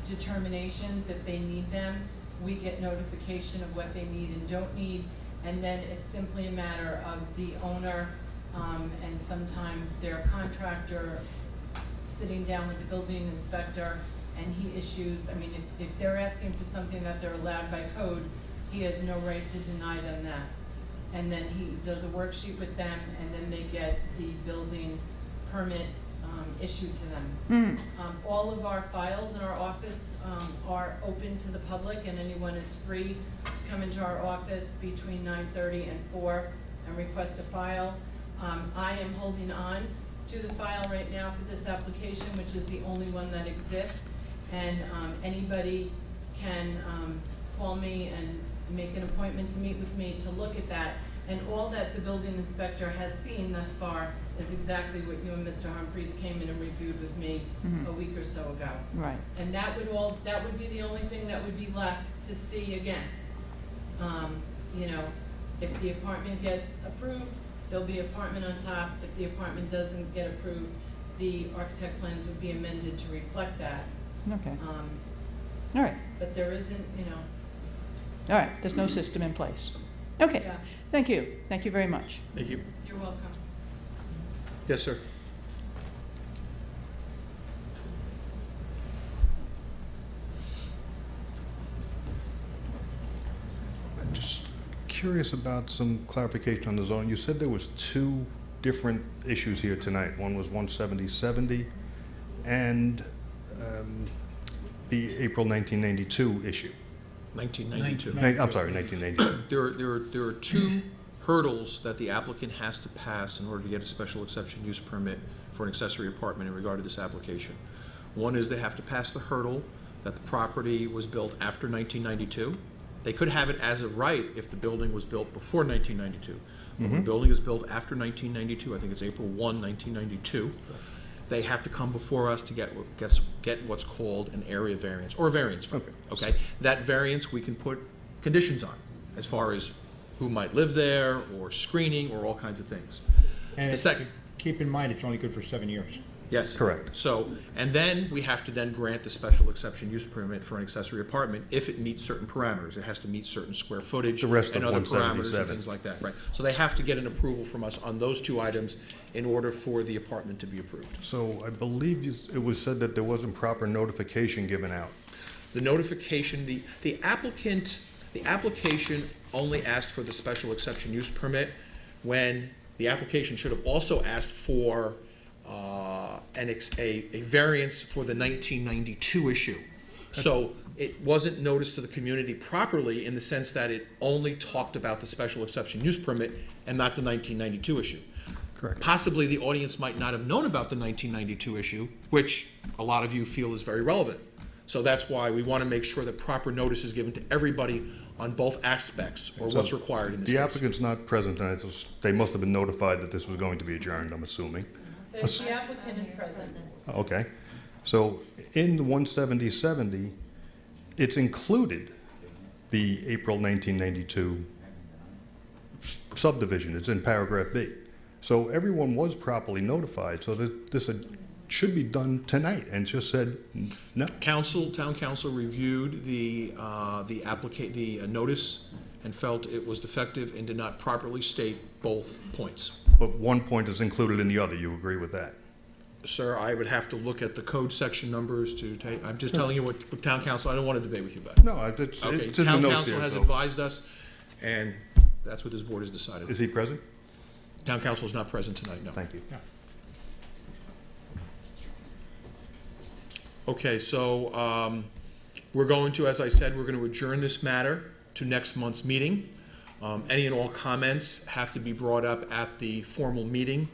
determinations, if they need them, we get notification of what they need and don't need, and then it's simply a matter of the owner and sometimes their contractor sitting down with the building inspector, and he issues, if they're asking for something that they're allowed by code, he has no right to deny them that. And then he does a worksheet with them, and then they get the building permit issued to them. All of our files in our office are open to the public, and anyone is free to come into our office between 9:30 and 4 and request a file. I am holding on to the file right now for this application, which is the only one that exists, and anybody can call me and make an appointment to meet with me to look at that. And all that the building inspector has seen thus far is exactly what you and Mr. Humphries came in and reviewed with me a week or so ago. Right. And that would be the only thing that would be left to see again. If the apartment gets approved, there'll be apartment on top. If the apartment doesn't get approved, the architect plans would be amended to reflect that. Okay. All right. But there isn't, All right. There's no system in place. Okay. Yeah. Thank you. Thank you very much. Thank you. You're welcome. Yes, sir. Just curious about some clarification on the zoning. You said there was two different issues here tonight. One was 17070 and the April 1992 issue. 1992. I'm sorry, 1992. There are two hurdles that the applicant has to pass in order to get a special exception use permit for an accessory apartment in regard to this application. One is they have to pass the hurdle that the property was built after 1992. They could have it as a right if the building was built before 1992. When the building is built after 1992, I think it's April 1, 1992, they have to come before us to get what's called an area variance, or a variance from it, okay? That variance we can put conditions on, as far as who might live there, or screening, or all kinds of things. And The second, keep in mind, it's only good for 7 years. yes. Correct. So, and then we have to then grant the special exception use permit for an accessory apartment if it meets certain parameters. It has to meet certain square footage The rest and of other parameters 177. and things like that, right? So they have to get an approval from us on those two items in order for the apartment to be approved. So I believe it was said that there wasn't proper notification given out. The notification, the application only asked for the special exception use permit when the application should have also asked for a variance for the 1992 issue. So it wasn't noticed to the community properly in the sense that it only talked about the special exception use permit and not the 1992 issue. Correct. Possibly the audience might not have known about the 1992 issue, which a lot of you feel is very relevant. So that's why we want to make sure that proper notice is given to everybody on both aspects, or what's required in this The case. applicant's not present tonight, so they must have been notified that this was going to be adjourned, I'm assuming. The applicant is present. Okay. So in the 17070, it's included the April 1992 subdivision. It's in paragraph B. So everyone was properly notified, so that this should be done tonight, and just said no. Town council reviewed the notice and felt it was defective and did not properly state both points. But one point is included in the other. You agree with that? Sir, I would have to look at the code section numbers to take, I'm just telling you what town council, I don't want to debate with you about it. No, it's Okay, in the town notes council here, has so- advised us, and that's what this board has decided. Is he present? Town council is not present tonight, no. Thank you. Okay, so we're going to, as I said, we're going to adjourn this matter to next month's meeting. Any and all comments have to be brought up at the formal meeting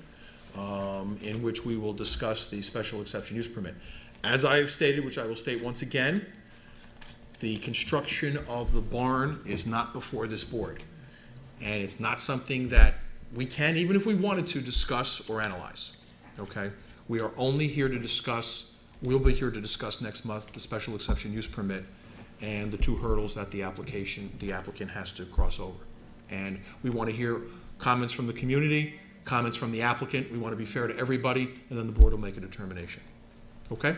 in which we will discuss the special exception use permit. As I have stated, which I will state once again, the construction of the barn is not before this board. And it's not something that we can, even if we wanted to, discuss or analyze, okay? We are only here to discuss, we'll be here to discuss next month the special exception use permit and the two hurdles that the applicant has to cross over. And we want to hear comments from the community, comments from the applicant. We want to be fair to everybody, and then the board will make a determination. Okay?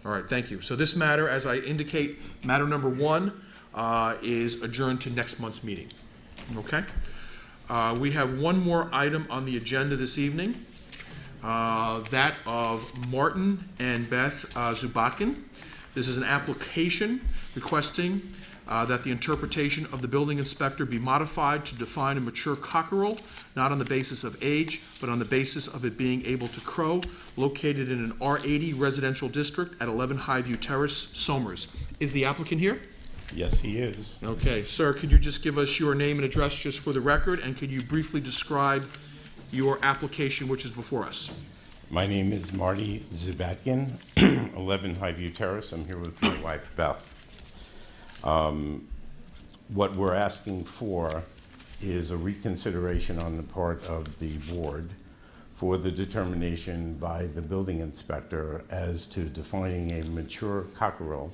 All right, thank you. So this matter, as I indicate, matter number 1 is adjourned to next month's meeting. Okay? We have one more item on the agenda this evening, that of Martin and Beth Zubakin. This is an application requesting that the interpretation of the building inspector be modified to define a mature cockerel, not on the basis of age, but on the basis of it being able to crow, located in an R80 residential district at 11 Highview Terrace, Somers. Is the applicant here? Yes, he is. Okay, sir, could you just give us your name and address just for the record, and could you briefly describe your application which is before us? My name is Marty Zubatkin, 11 Highview Terrace. I'm here with my wife, Beth. What we're asking for is a reconsideration on the part of the board for the determination by the building inspector as to defining a mature cockerel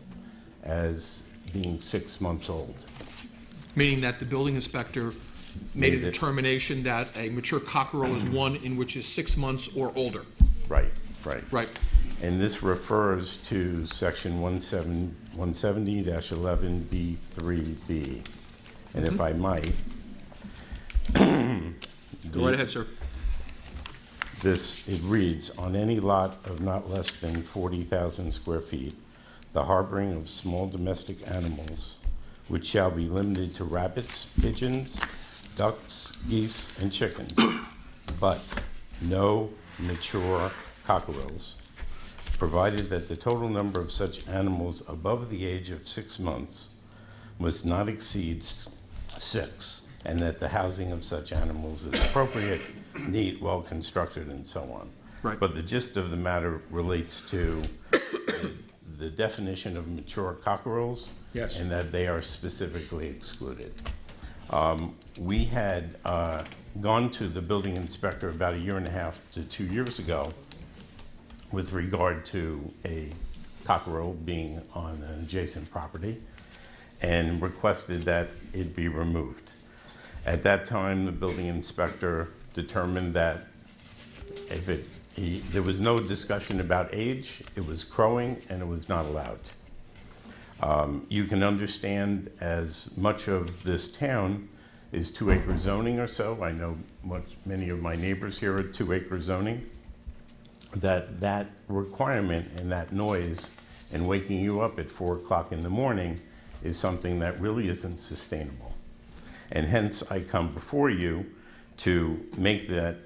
as being 6 months old. Meaning that the building inspector made a Made it. determination that a mature cockerel is one in which is 6 months or older. Right, right. Right. And this refers to section 170-11B3B. And if I might. Go right ahead, sir. It reads, on any lot of not less than 40,000 square feet, the harboring of small domestic animals, which shall be limited to rabbits, pigeons, ducks, geese, and chickens, but no mature cockerels, provided that the total number of such animals above the age of 6 months must not exceed 6, and that the housing of such animals is appropriate, neat, well-constructed, and so on. Right. But the gist of the matter relates to the definition of mature cockerels. Yes. And that they are specifically excluded. We had gone to the building inspector about 1.5 to 2 years ago with regard to a cockerel being on an adjacent property and requested that it be removed. At that time, the building inspector determined that there was no discussion about age, it was crowing, and it was not allowed. You can understand, as much of this town is 2-acre zoning or so, I know many of my neighbors here are 2-acre zoning, that requirement and that noise and waking you up at 4 o'clock in the morning is something that really isn't sustainable. And hence, I come before you to make that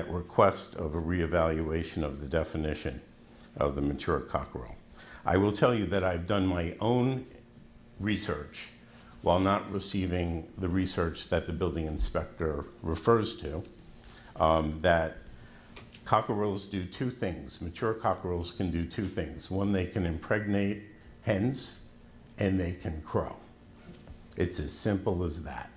request of a reevaluation of the definition of the mature cockerel. I will tell you that I've done my own research while not receiving the research that the building inspector refers to, that cockerels do 2 things. Mature cockerels can do 2 things. One, they can impregnate hens, and they can crow. It's as simple as that.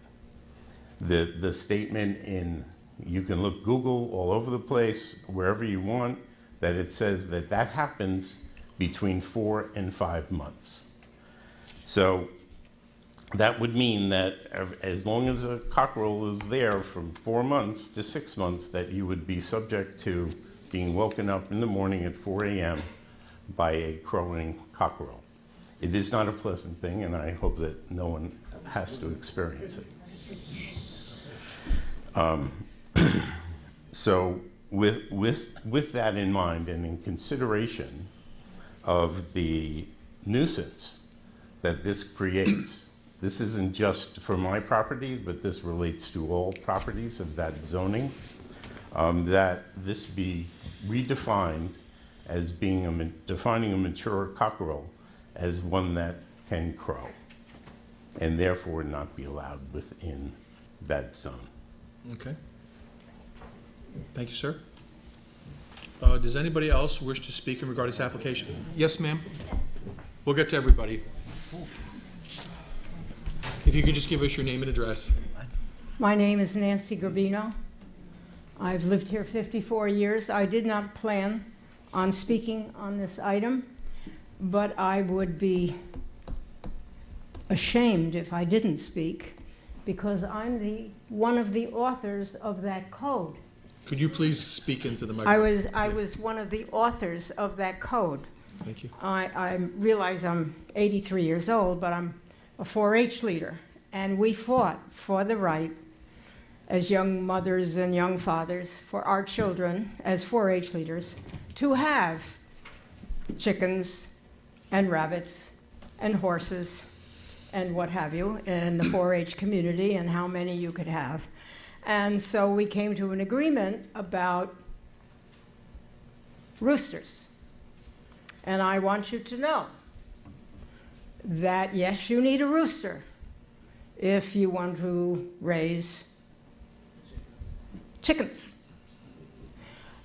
The statement you can look Google all over the place, wherever you want, that it says that happens between 4 and 5 months. So that would mean that as long as a cockerel is there from 4 months to 6 months, that you would be subject to being woken up in the morning at 4 a.m. by a crowing cockerel. It is not a pleasant thing, and I hope that no one has to experience it. So with that in mind, and in consideration of the nuisance that this creates, this isn't just for my property, but this relates to all properties of that zoning, that this be redefined as being defining a mature cockerel as one that can crow, and therefore not be allowed within that zone. Okay. Thank you, sir. Does anybody else wish to speak in regard to this application? Yes, ma'am? We'll get to everybody. If you could just give us your name and address. My name is Nancy Garbino. I've lived here 54 years. I did not plan on speaking on this item, but I would be ashamed if I didn't speak, because I'm one of the authors of that code. Could you please speak into the microphone? I was one of the authors of that code. Thank you. I realize I'm 83 years old, but I'm a 4-H leader, and we fought for the right as young mothers and young fathers for our children as 4-H leaders to have chickens and rabbits and horses and what have you in the 4-H community, and how many you could have. And so we came to an agreement about roosters. And I want you to know that, yes, you need a rooster if you want to raise chickens.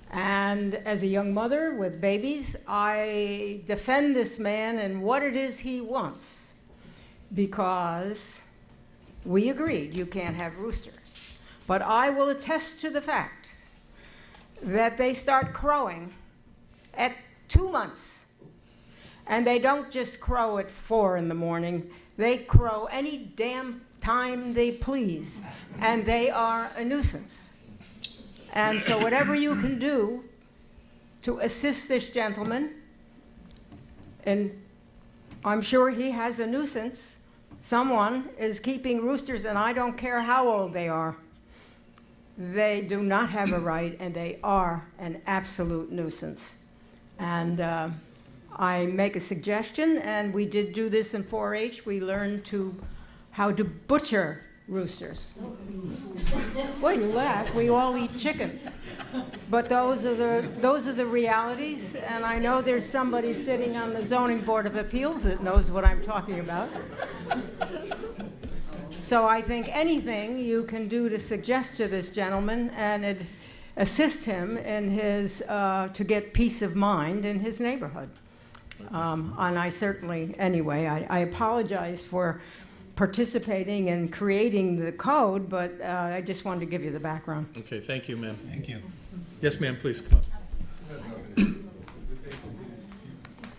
And as a young mother with babies, I defend this man and what it is he wants, because we agreed you can't have roosters. But I will attest to the fact that they start crowing at 2 months. And they don't just crow at 4 in the morning. They crow any damn time they please. And they are a nuisance. And so whatever you can do to assist this gentleman, and I'm sure he has a nuisance, someone is keeping roosters, and I don't care how old they are. They do not have a right, and they are an absolute nuisance. And I make a suggestion, and we did do this in 4-H. We learned how to butcher roosters. Well, you laugh. We all eat chickens. But those are the realities, and I know there's somebody sitting on the Zoning Board of Appeals that knows what I'm talking about. So I think anything you can do to suggest to this gentleman and assist him in his to get peace of mind in his neighborhood. And I certainly, anyway, I apologize for participating in creating the code, but I just wanted to give you the background. Okay, thank you, ma'am. Thank you. Yes, ma'am, please come up.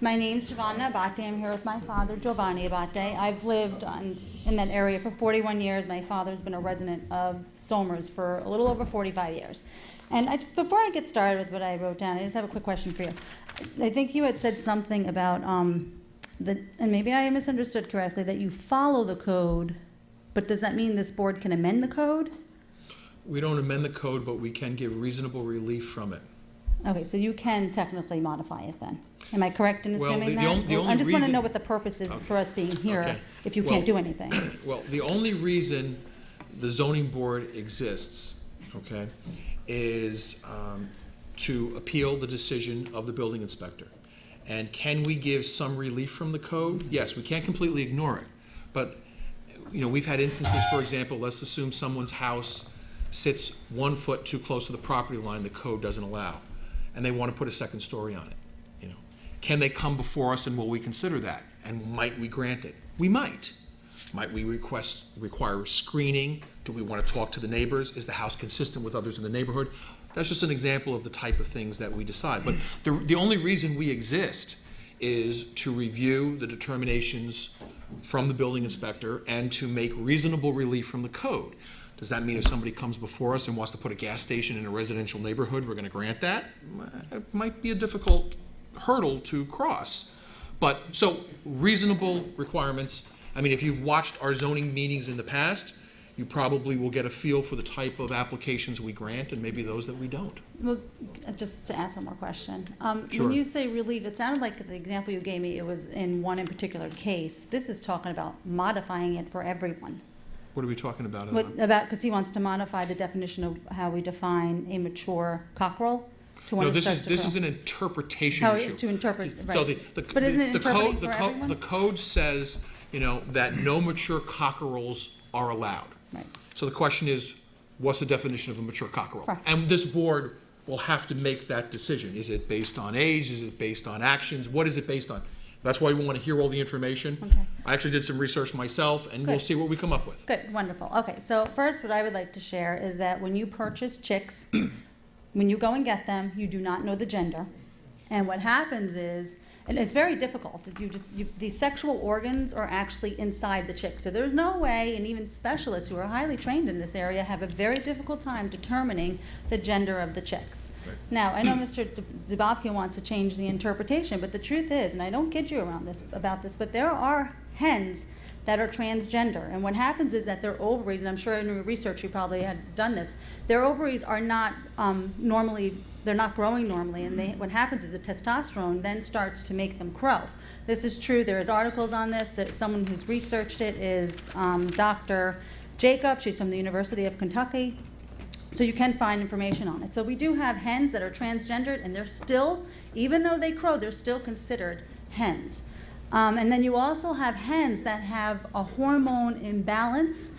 My name's Giovanna Abate. I'm here with my father, Giovanni Abate. I've lived in that area for 41 years. My father's been a resident of Somers for a little over 45 years. And before I get started with what I wrote down, I just have a quick question for you. I think you had said something about, and maybe I misunderstood correctly, that you follow the code, but does that mean this board can amend the code? We don't amend the code, but we can give reasonable relief from it. Okay, so you can technically modify it then. Am I correct in Well, assuming the that? only I just want to reason- know what the purpose is for us being here Okay. if you Well- can't do anything. Well, the only reason the zoning board exists, okay, is to appeal the decision of the building inspector. And can we give some relief from the code? Yes, we can't completely ignore it. But, we've had instances, for example, let's assume someone's house sits 1 foot too close to the property line the code doesn't allow, and they want to put a second story on it. Can they come before us and will we consider that? And might we grant it? We might. Might we require screening? Do we want to talk to the neighbors? Is the house consistent with others in the neighborhood? That's just an example of the type of things that we decide. But the only reason we exist is to review the determinations from the building inspector and to make reasonable relief from the code. Does that mean if somebody comes before us and wants to put a gas station in a residential neighborhood, we're going to grant that? It might be a difficult hurdle to cross. But, so, reasonable requirements. I mean, if you've watched our zoning meetings in the past, you probably will get a feel for the type of applications we grant and maybe those that we don't. Well, just to ask one more question. Sure. When you say relief, it sounded like the example you gave me, it was in one in particular case. This is talking about modifying it for everyone. What are we talking about? Because he wants to modify the definition of how we define a mature cockerel to when No, it starts to this grow. is an interpretation How issue. to interpret, right. So But isn't it interpreting for the everyone? code says, that no mature cockerels are allowed. Right. So the question is, what's the definition of a mature cockerel? Right. And this board will have to make that decision. Is it based on age? Is it based on actions? What is it based on? That's why we want to hear all the information. Okay. I actually did some research myself, and we'll Good. see what we come up with. Good, wonderful. Okay, so first, what I would like to share is that when you purchase chicks, when you go and get them, you do not know the gender. And what happens is, and it's very difficult, the sexual organs are actually inside the chick. So there's no way, and even specialists who are highly trained in this area have a very difficult time determining the gender of the chicks. Right. Now, I know Mr. Zabopka wants to change the interpretation, but the truth is, and I don't kid you about this, but there are hens that are transgender. And what happens is that their ovaries, and I'm sure in your research you probably had done this, their ovaries are not they're not growing normally, and what happens is the testosterone then starts to make them crow. This is true. There's articles on this. That someone who's researched it is Dr. Jacob. She's from the University of Kentucky. So you can find information on it. So we do have hens that are transgendered, and they're still, even though they crow, they're still considered hens. And then you also have hens that have a hormone imbalance.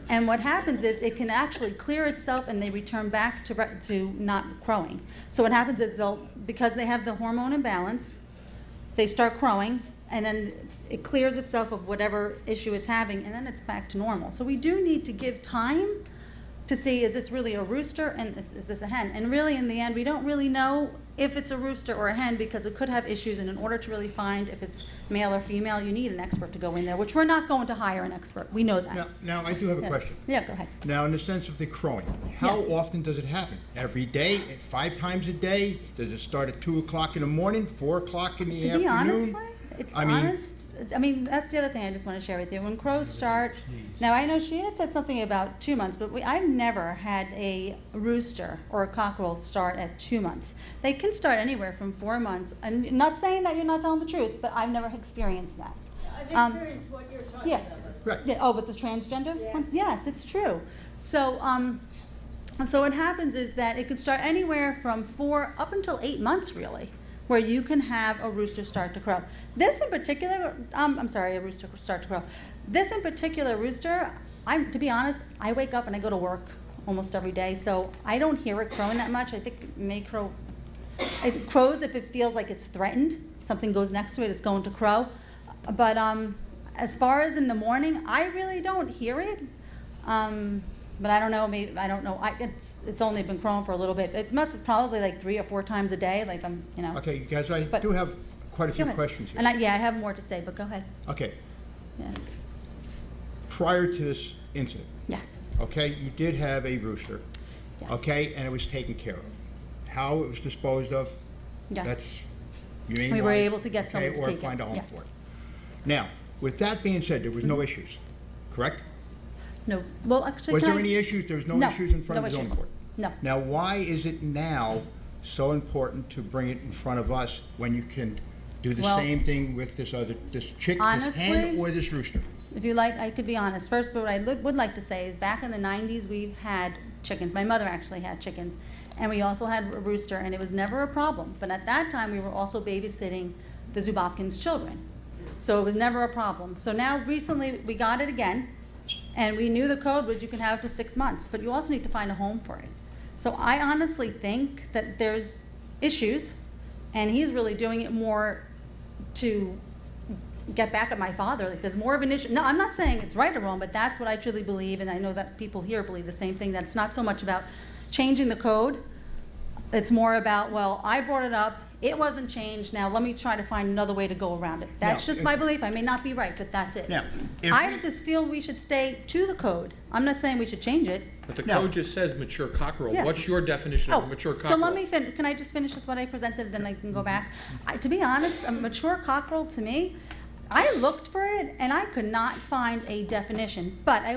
And what happens is it can actually clear itself and they return back to not crowing. So what happens is because they have the hormone imbalance, they start crowing and then it clears itself of whatever issue it's having and then it's back to normal. So we do need to give time to see, is this really a rooster and is this a hen? And really in the end, we don't really know if it's a rooster or a hen because it could have issues, and in order to really find if it's male or female, you need an expert to go in there, which we're not going to hire an expert. We know that. Now, I do have a Yeah. question. Yeah, go ahead. Now, in the sense of the crowing, how Yes. often does it happen? Every day, 5 times a day? Does it start at 2 o'clock in the morning, 4 o'clock in the To afternoon? be honest, it's I mean- honest. I mean, that's the other thing I just want to share with you. When crows start, now I know she had said something about 2 months, but I've never had a rooster or a cockerel start at 2 months. They can start anywhere from 4 months. I'm not saying that you're not telling the truth, but I've never experienced that. I've experienced what you're talking Yeah. about. Right. Yeah, oh, with the transgender ones? Yes, it's true. So, so what happens is that it could start anywhere from 4 up until 8 months, really, where you can have a rooster start to crow. This in particular, a rooster start to crow. This in particular rooster, to be honest, I wake up and I go to work almost every day, so I don't hear it crowing that much. I think it may crow. It crows if it feels like it's threatened. Something goes next to it, it's going to crow. But as far as in the morning, I really don't hear it. But I don't know. Maybe I don't know. It's only been crowing for a little bit. It must have probably like 3 or 4 times a day. Like Okay, guys, I do have quite a Go few ahead. questions here. And I have more to say, but go ahead. Okay, Yeah. prior to this incident, Yes. okay, you did have a rooster, Yes. okay, and it was taken care of. How it was disposed of, Yes. that's humane We were wise, able to get someone okay, to or take it. find a home Yes. for it. Now, with that being said, there was no issues, correct? No. Well, actually, Was can there I- any issues? There was no No, issues in front no of the zoning issues. board? No. Now, why is it now so important to bring it in front of us when you can do the Well, same thing with this chick, this honestly, hen, or this rooster? If you like, I could be honest. First, but what I would like to say is back in the 90s, we've had chickens. My mother actually had chickens. And we also had a rooster, and it was never a problem. But at that time, we were also babysitting the Zubopkins' children. So it was never a problem. So now, recently, we got it again, and we knew the code was you can have it for 6 months, but you also need to find a home for it. So I honestly think that there's issues, and he's really doing it more to get back at my father. Like, there's more of an issue. No, I'm not saying it's right or wrong, but that's what I truly believe, and I know that people here believe the same thing, that it's not so much about changing the code. It's more about, well, I brought it up, it wasn't changed, now let me try to find another way to go around it. That's Now, just my belief. I may not be right, but that's it. Now, if I we- just feel we should stay to the code. I'm not saying we should change it. But the Now- code just says mature cockerel. Yeah. What's your definition of a Oh, mature so cockerel? let me can I just finish with what I presented, then I can go back? To be honest, a mature cockerel, to me, I looked for it and I could not find a definition. But I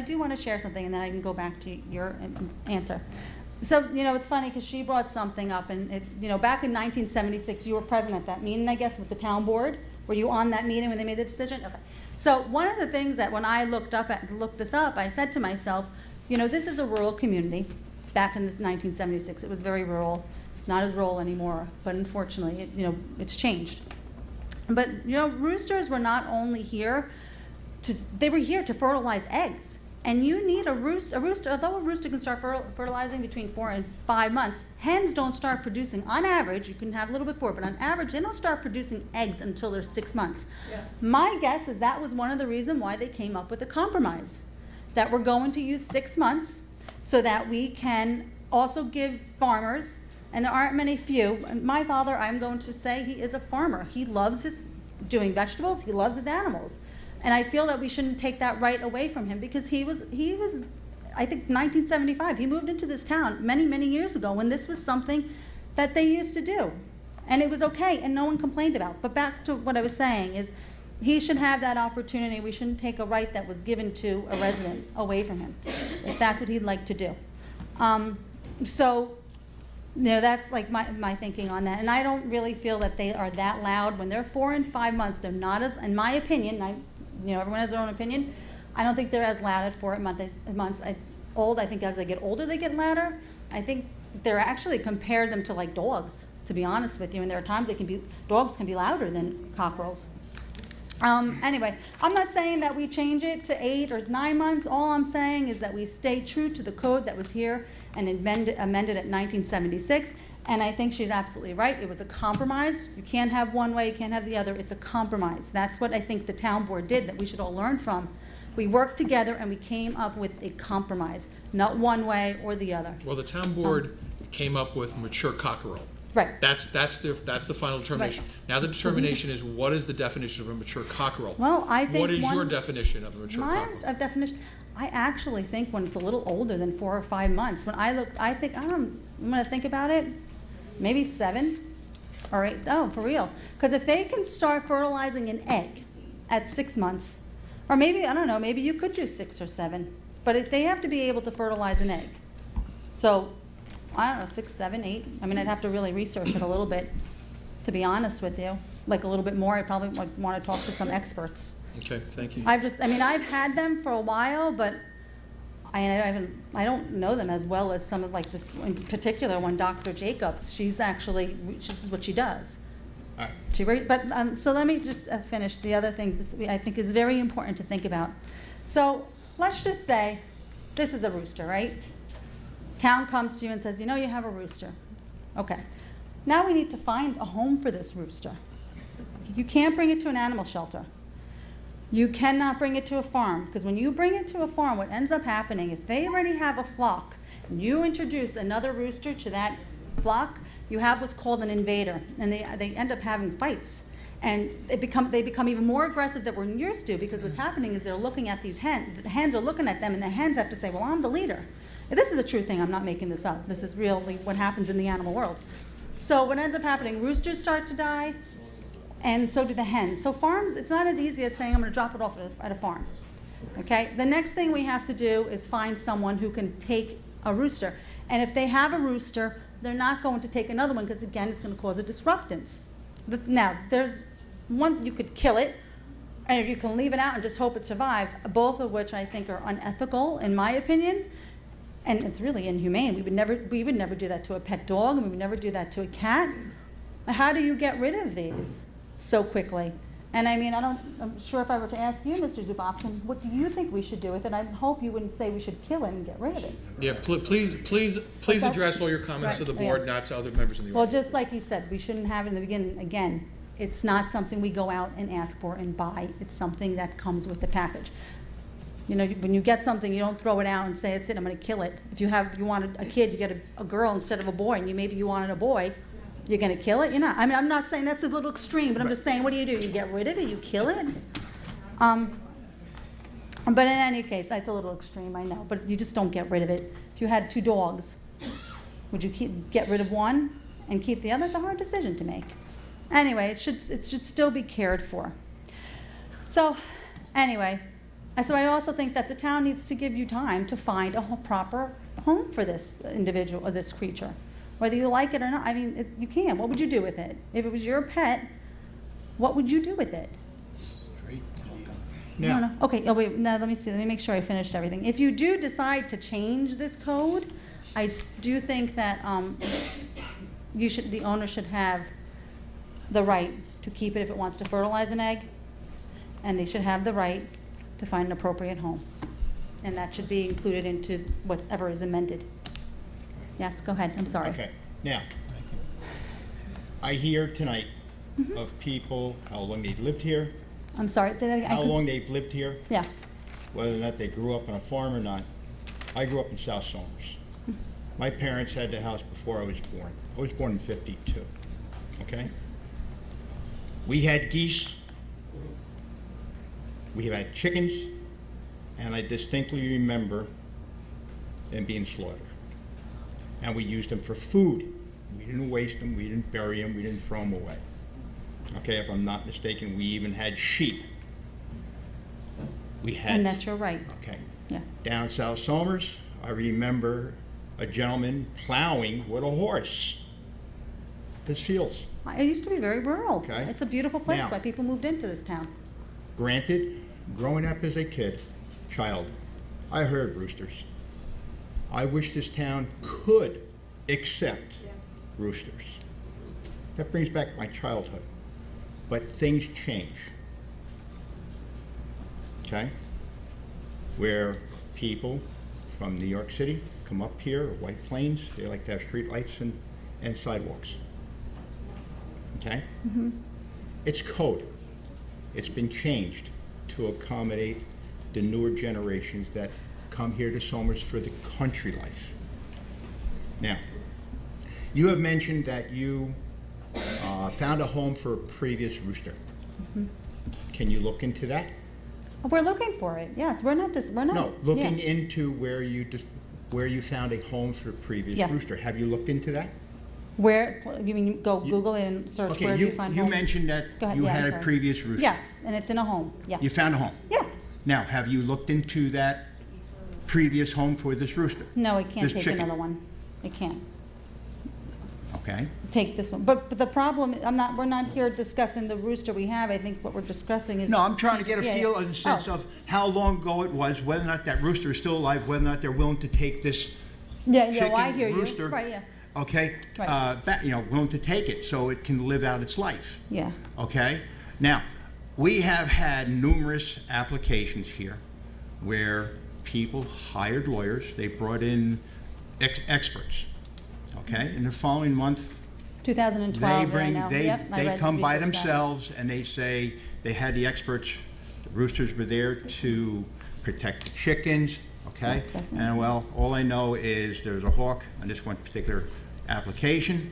do want to share something, and then I can go back to your answer. So, it's funny because she brought something up, and back in 1976, you were present at that meeting, I guess, with the town board. Were you on that meeting when they made the decision? Okay. So one of the things that when I looked this up, I said to myself, this is a rural community. Back in this 1976, it was very rural. It's not as rural anymore, but unfortunately, it's changed. But roosters were not only here they were here to fertilize eggs. And you need a rooster, although a rooster can start fertilizing between 4 and 5 months, hens don't start producing, on average, you can have a little bit more, but on average, they don't start producing eggs until they're 6 months. Yeah. My guess is that was one of the reasons why they came up with a compromise, that we're going to use 6 months so that we can also give farmers, and there aren't few, and my father, I'm going to say he is a farmer. He loves doing vegetables, he loves his animals. And I feel that we shouldn't take that right away from him, because he was, I think, 1975. He moved into this town many, many years ago when this was something that they used to do. And it was okay, and no one complained about. But back to what I was saying is he should have that opportunity. We shouldn't take a right that was given to a resident away from him, if that's what he'd like to do. That's like my thinking on that. And I don't really feel that they are that loud. When they're 4 and 5 months, they're not as, in my opinion, everyone has their own opinion. I don't think they're as loud at 4 months old. I think as they get older, they get louder. I think they're actually compared them to like dogs, to be honest with you. And there are times dogs can be louder than cockerels. Anyway, I'm not saying that we change it to 8 or 9 months. All I'm saying is that we stay true to the code that was here and amended at 1976. And I think she's absolutely right. It was a compromise. You can't have one way, you can't have the other. It's a compromise. That's what I think the town board did, that we should all learn from. We worked together and we came up with a compromise, not one way or the other. Well, the town board came up with mature cockerel. Right. That's the final determination. Right. Now the determination is, what is the definition of a mature cockerel? Well, I think what is your definition of a mature cockerel? My definition, I actually think when it's a little older than 4 or 5 months. When I'm gonna think about it, maybe 7 or 8. Oh, for real? Because if they can start fertilizing an egg at 6 months, or maybe, I don't know, maybe you could do 6 or 7, but if they have to be able to fertilize an egg. So, I don't know, 6, 7, 8. I mean, I'd have to really research it a little bit, to be honest with you. Like a little bit more, I probably would want to talk to some experts. Okay, thank you. I've had them for a while, but I don't know them as well as some of, like this in particular one, Dr. Jacobs. This is what she does. All right. So let me just finish. The other thing I think is very important to think about. So let's just say this is a rooster, right? Town comes to you and says, you have a rooster. Okay. Now we need to find a home for this rooster. You can't bring it to an animal shelter. You cannot bring it to a farm, because when you bring it to a farm, what ends up happening, if they already have a flock and you introduce another rooster to that flock, you have what's called an invader, and they end up having fights. And they become even more aggressive than we're used to, because what's happening is they're looking at these hens, the hens are looking at them, and the hens have to say, well, I'm the leader. And this is a true thing, I'm not making this up. This is really what happens in the animal world. So what ends up happening, roosters start to die, and so do the hens. So farms, it's not as easy as saying I'm gonna drop it off at a farm. Okay, the next thing we have to do is find someone who can take a rooster. And if they have a rooster, they're not going to take another one, because again, it's gonna cause a disruptance. Now, there's one, you could kill it, and you can leave it out and just hope it survives, both of which I think are unethical, in my opinion, and it's really inhumane. We would never do that to a pet dog, and we would never do that to a cat. How do you get rid of these so quickly? And I mean, I'm sure if I were to ask you, Mr. Zubovkin, what do you think we should do with it? I hope you wouldn't say we should kill it and get rid of it. Yeah, please address all your comments to the board, not to other members of the Well, audience. just like he said, we shouldn't have it in the beginning. Again, it's not something we go out and ask for and buy. It's something that comes with the package. You know, when you get something, you don't throw it out and say, it's it, I'm gonna kill it. If you wanted a kid, you get a girl instead of a boy, and maybe you wanted a boy, you're gonna kill it? You're not. I mean, I'm not saying that's a little extreme, but I'm just saying, what do? You get rid of it? You kill it? But in any case, that's a little extreme, I know, but you just don't get rid of it. If you had 2 dogs, would you get rid of one and keep the other? It's a hard decision to make. Anyway, it should still be cared for. So, anyway, so I also think that the town needs to give you time to find a proper home for this individual, or this creature. Whether you like it or not, I mean, you can. What would you do with it? If it was your pet, what would you do with it? No. Okay, oh wait, no, let me see, let me make sure I finished everything. If you do decide to change this code, I do think that the owner should have the right to keep it if it wants to fertilize an egg, and they should have the right to find an appropriate home. And that should be included into whatever is amended. Yes, go ahead, I'm sorry. Okay, now, I hear tonight of people, how long they've lived here, I'm sorry, say that again. how long they've lived here, Yeah, whether or not they grew up on a farm or not. I grew up in South Somers. My parents had the house before I was born. I was born in '52, okay? We had geese, we had chickens, and I distinctly remember them being slaughtered. And we used them for food. We didn't waste them, we didn't bury them, we didn't throw them away. Okay, if I'm not mistaken, we even had sheep. We had. and that's your right. Okay. Yeah. Down South Somers, I remember a gentleman plowing with a horse his fields. It used to be very rural. Okay. It's a beautiful place, Now- why people moved into this town. Granted, growing up as a child, I heard roosters. I wish this town could accept roosters. That brings back my childhood. But things change. Okay? Where people from New York City come up here, or White Plains, they like to have street lights and sidewalks. Okay? It's code. It's been changed to accommodate the newer generations that come here to Somers for the country life. Now, you have mentioned that you found a home for a previous rooster. Can you look into that? We're looking for it, yes, we're not. No, looking yeah. into where you found a home for a previous Yes. rooster. Have you looked into that? Where, you mean, go Google it and search Okay, where do you find you home? mentioned that Go ahead, you yeah, I'm had a sorry. previous rooster. Yes, and it's in a home, yes. You found a home. Yeah, Now, have you looked into that previous home for this rooster? no, it can't This take chicken. another one. It can't Okay. take this one. But the problem, we're not here discussing the rooster we have. I think what we're discussing is. No, I'm trying to get a Yeah, feel yeah. and sense Oh. of how long ago it was, whether or not that rooster is still alive, whether or not they're willing to take this Yeah, no, chicken I hear you. rooster, Right, yeah, okay, Right. willing to take it so it can live out its life. yeah. Okay? Now, we have had numerous applications here where people hired lawyers, they brought in experts, okay? In the following month, 2012, I know. Yep, I they read come by research that. themselves and they say they had the experts, the roosters were there to protect the chickens, okay? Yes, that's right. And well, all I know is there's a hawk on this one particular application.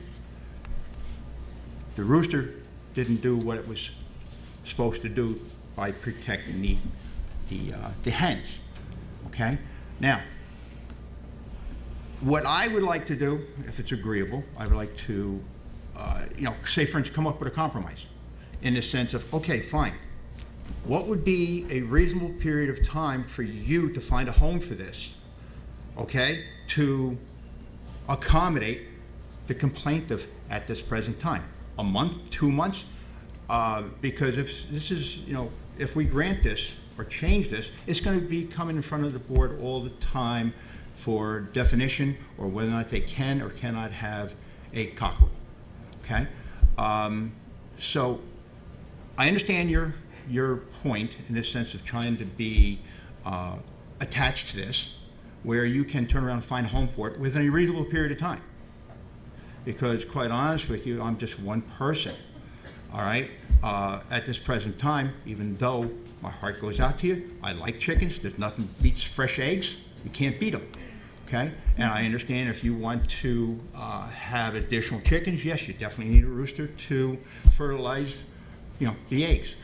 The rooster didn't do what it was supposed to do by protecting the hens, okay? Now, what I would like to do, if it's agreeable, I would like to, say for instance, come up with a compromise in the sense of, okay, fine. What would be a reasonable period of time for you to find a home for this, okay, to accommodate the complainant at this present time? A month, 2 months? Because if this is, if we grant this or change this, it's going to be coming in front of the board all the time for definition or whether or not they can or cannot have a cockerel, okay? So I understand your point in the sense of trying to be attached to this, where you can turn around and find a home for it within a reasonable period of time. Because quite honest with you, I'm just one person, all right? At this present time, even though my heart goes out to you, I like chickens, there's nothing beats fresh eggs, you can't beat them, okay? And I understand if you want to have additional chickens, yes, you definitely need a rooster to fertilize, the eggs.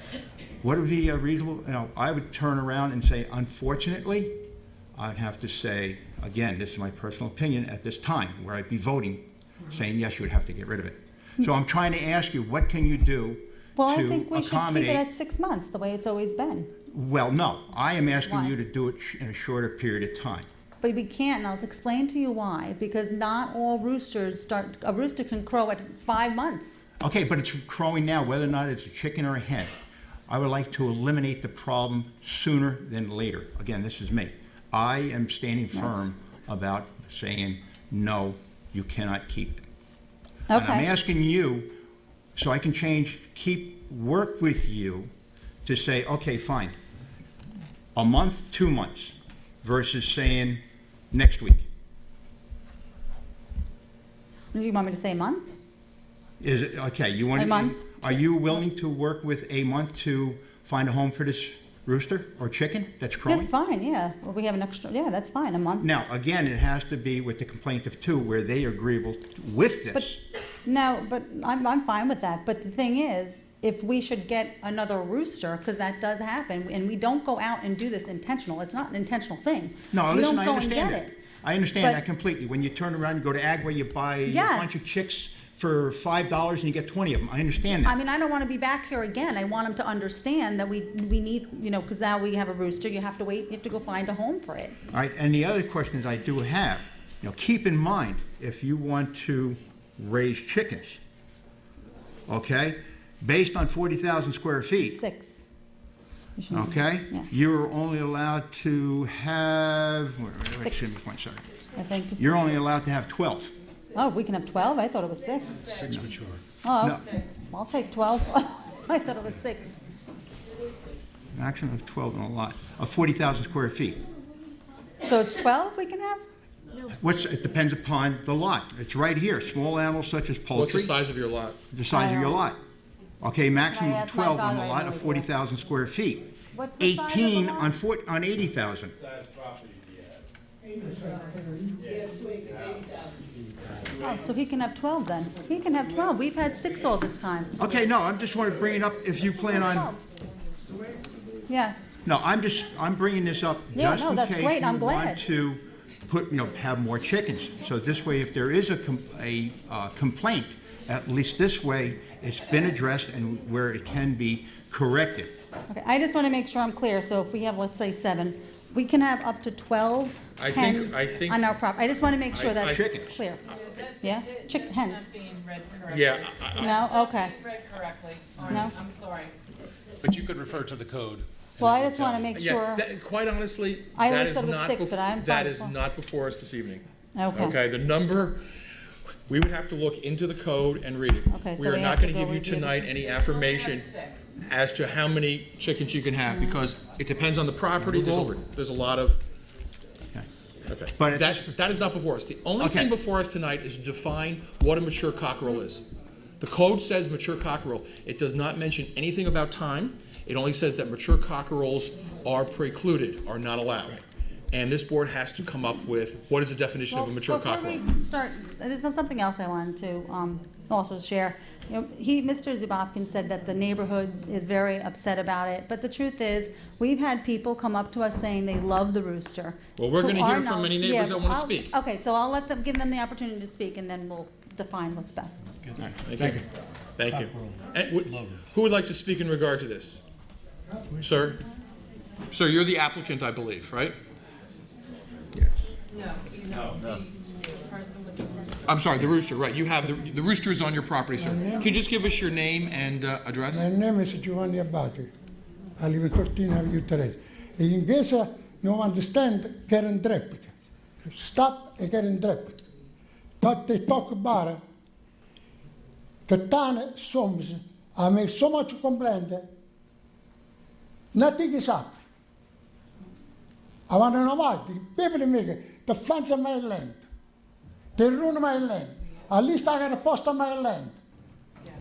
What would be a reasonable, I would turn around and say, unfortunately, I'd have to say, again, this is my personal opinion at this time, where I'd be voting, saying yes, you would have to get rid of it. So I'm trying to ask you, what can you do Well, I to think we should keep accommodate? it at 6 months, the way it's always been. Well, no, I am asking Why? you to do it in a shorter period of time. But we can't, and I'll explain to you why. Because not all roosters a rooster can crow at 5 months. Okay, but it's crowing now, whether or not it's a chicken or a hen. I would like to eliminate the problem sooner than later. Again, this is me. I am standing firm about saying, no, you cannot keep it. And I'm Okay. asking you, so I can work with you to say, okay, fine, a month, 2 months, versus saying next week. You want me to say a month? Is it, okay, you want A to... month. Are you willing to work with a month to find a home for this rooster or chicken that's crowing? That's fine, yeah. Well, we have an extra, yeah, that's fine, a month. Now, again, it has to be with the complainant too, where they are agreeable with this. But, no, but I'm fine with that. But the thing is, if we should get another rooster, because that does happen, and we don't go out and do this intentional, it's not an intentional thing. No, We listen, don't I go and understand get that. it. I understand But- that completely. When you turn around and go to Agway, you buy a bunch of Yes. chicks for $5 and you get 20 of them. I understand that. I mean, I don't want to be back here again. I want them to understand that we need, because now we have a rooster, you have to wait, you have to go find a home for it. All right, and the other questions I do have, keep in mind, if you want to raise chickens, okay, based on 40,000 square feet, 6. okay, Yeah. you're only allowed to have, Six. excuse me, sorry. I think it's, You're only allowed to have 12. oh, we can have 12? I thought it was 6. 6 mature. Oh, No. I'll take 12. I thought it was 6. Maximum of 12 in a lot, of 40,000 square feet. So it's 12 we can have? It depends upon the lot. It's right here, small animals such as poultry. What's the size of your lot? The size of your lot. Okay, maximum Can I of ask my 12 on father? a I lot have of no idea. 40,000 square feet. What's the size of the 18 lot? on 80,000. Oh, so he can have 12 then. He can have 12. We've had 6 all this time. Okay, no, I just want to bring it up if you plan on, Yes. no, I'm bringing this up Yeah, just no, in that's case great. you I'm glad. want to have more chickens. So this way, if there is a complaint, at least this way, it's been addressed and where it can be corrected. Okay, I just want to make sure I'm clear. So if we have, let's say, 7, we can have up to 12 I think- hens I think- on our property. I just want to make sure that's Chickens. clear. Yeah? Chicken, It's hens. not being read correctly. Yeah, No? Okay. Read correctly. All No? right, I'm sorry. but you could refer to the code. Well, I just want to make Yeah, sure. quite honestly, I that always is thought it was not 6, but I'm that fine is with not before us this evening. Okay. Okay, the number, we would have to look into the code and read it. Okay, so We are we not have to going to go give you review the- tonight any affirmation as to how many chickens you can have, because it depends on the property. There's a lot of, okay. But That is not before us. The only Okay. thing before us tonight is to define what a mature cockerel is. The code says mature cockerel. It does not mention anything about time. It only says that mature cockerels are precluded, are not allowed. and this board has to come up with what is the definition of a mature cockerel. Before we start, there's something else I wanted to also share. You know, Mr. Zubopkin said that the neighborhood is very upset about it, but the truth is, we've had people come up to us saying they love the rooster. Well, we're To going to our hear from many knowledge- neighbors yeah, that want to I'll- speak. Okay, so I'll give them the opportunity to speak, and then we'll define what's best. All right, thank you. Thank you. And who would like to speak in regard to this? Sir? Sir, you're the applicant, I believe, right? No, the person with the rooster. I'm sorry, the rooster, right. You have, the rooster is on your property, sir. Can you just give us your name and address? My name is Giovanni Abate. I live at 13 Avenue Terrace. In case you understand, get in traffic. Stop and get in traffic. But they talk about it. The town Somers, I make so much complaint. Nothing is up. I want to know why. The people make it. The fence on my land. They ruin my land. At least I got a post on my land.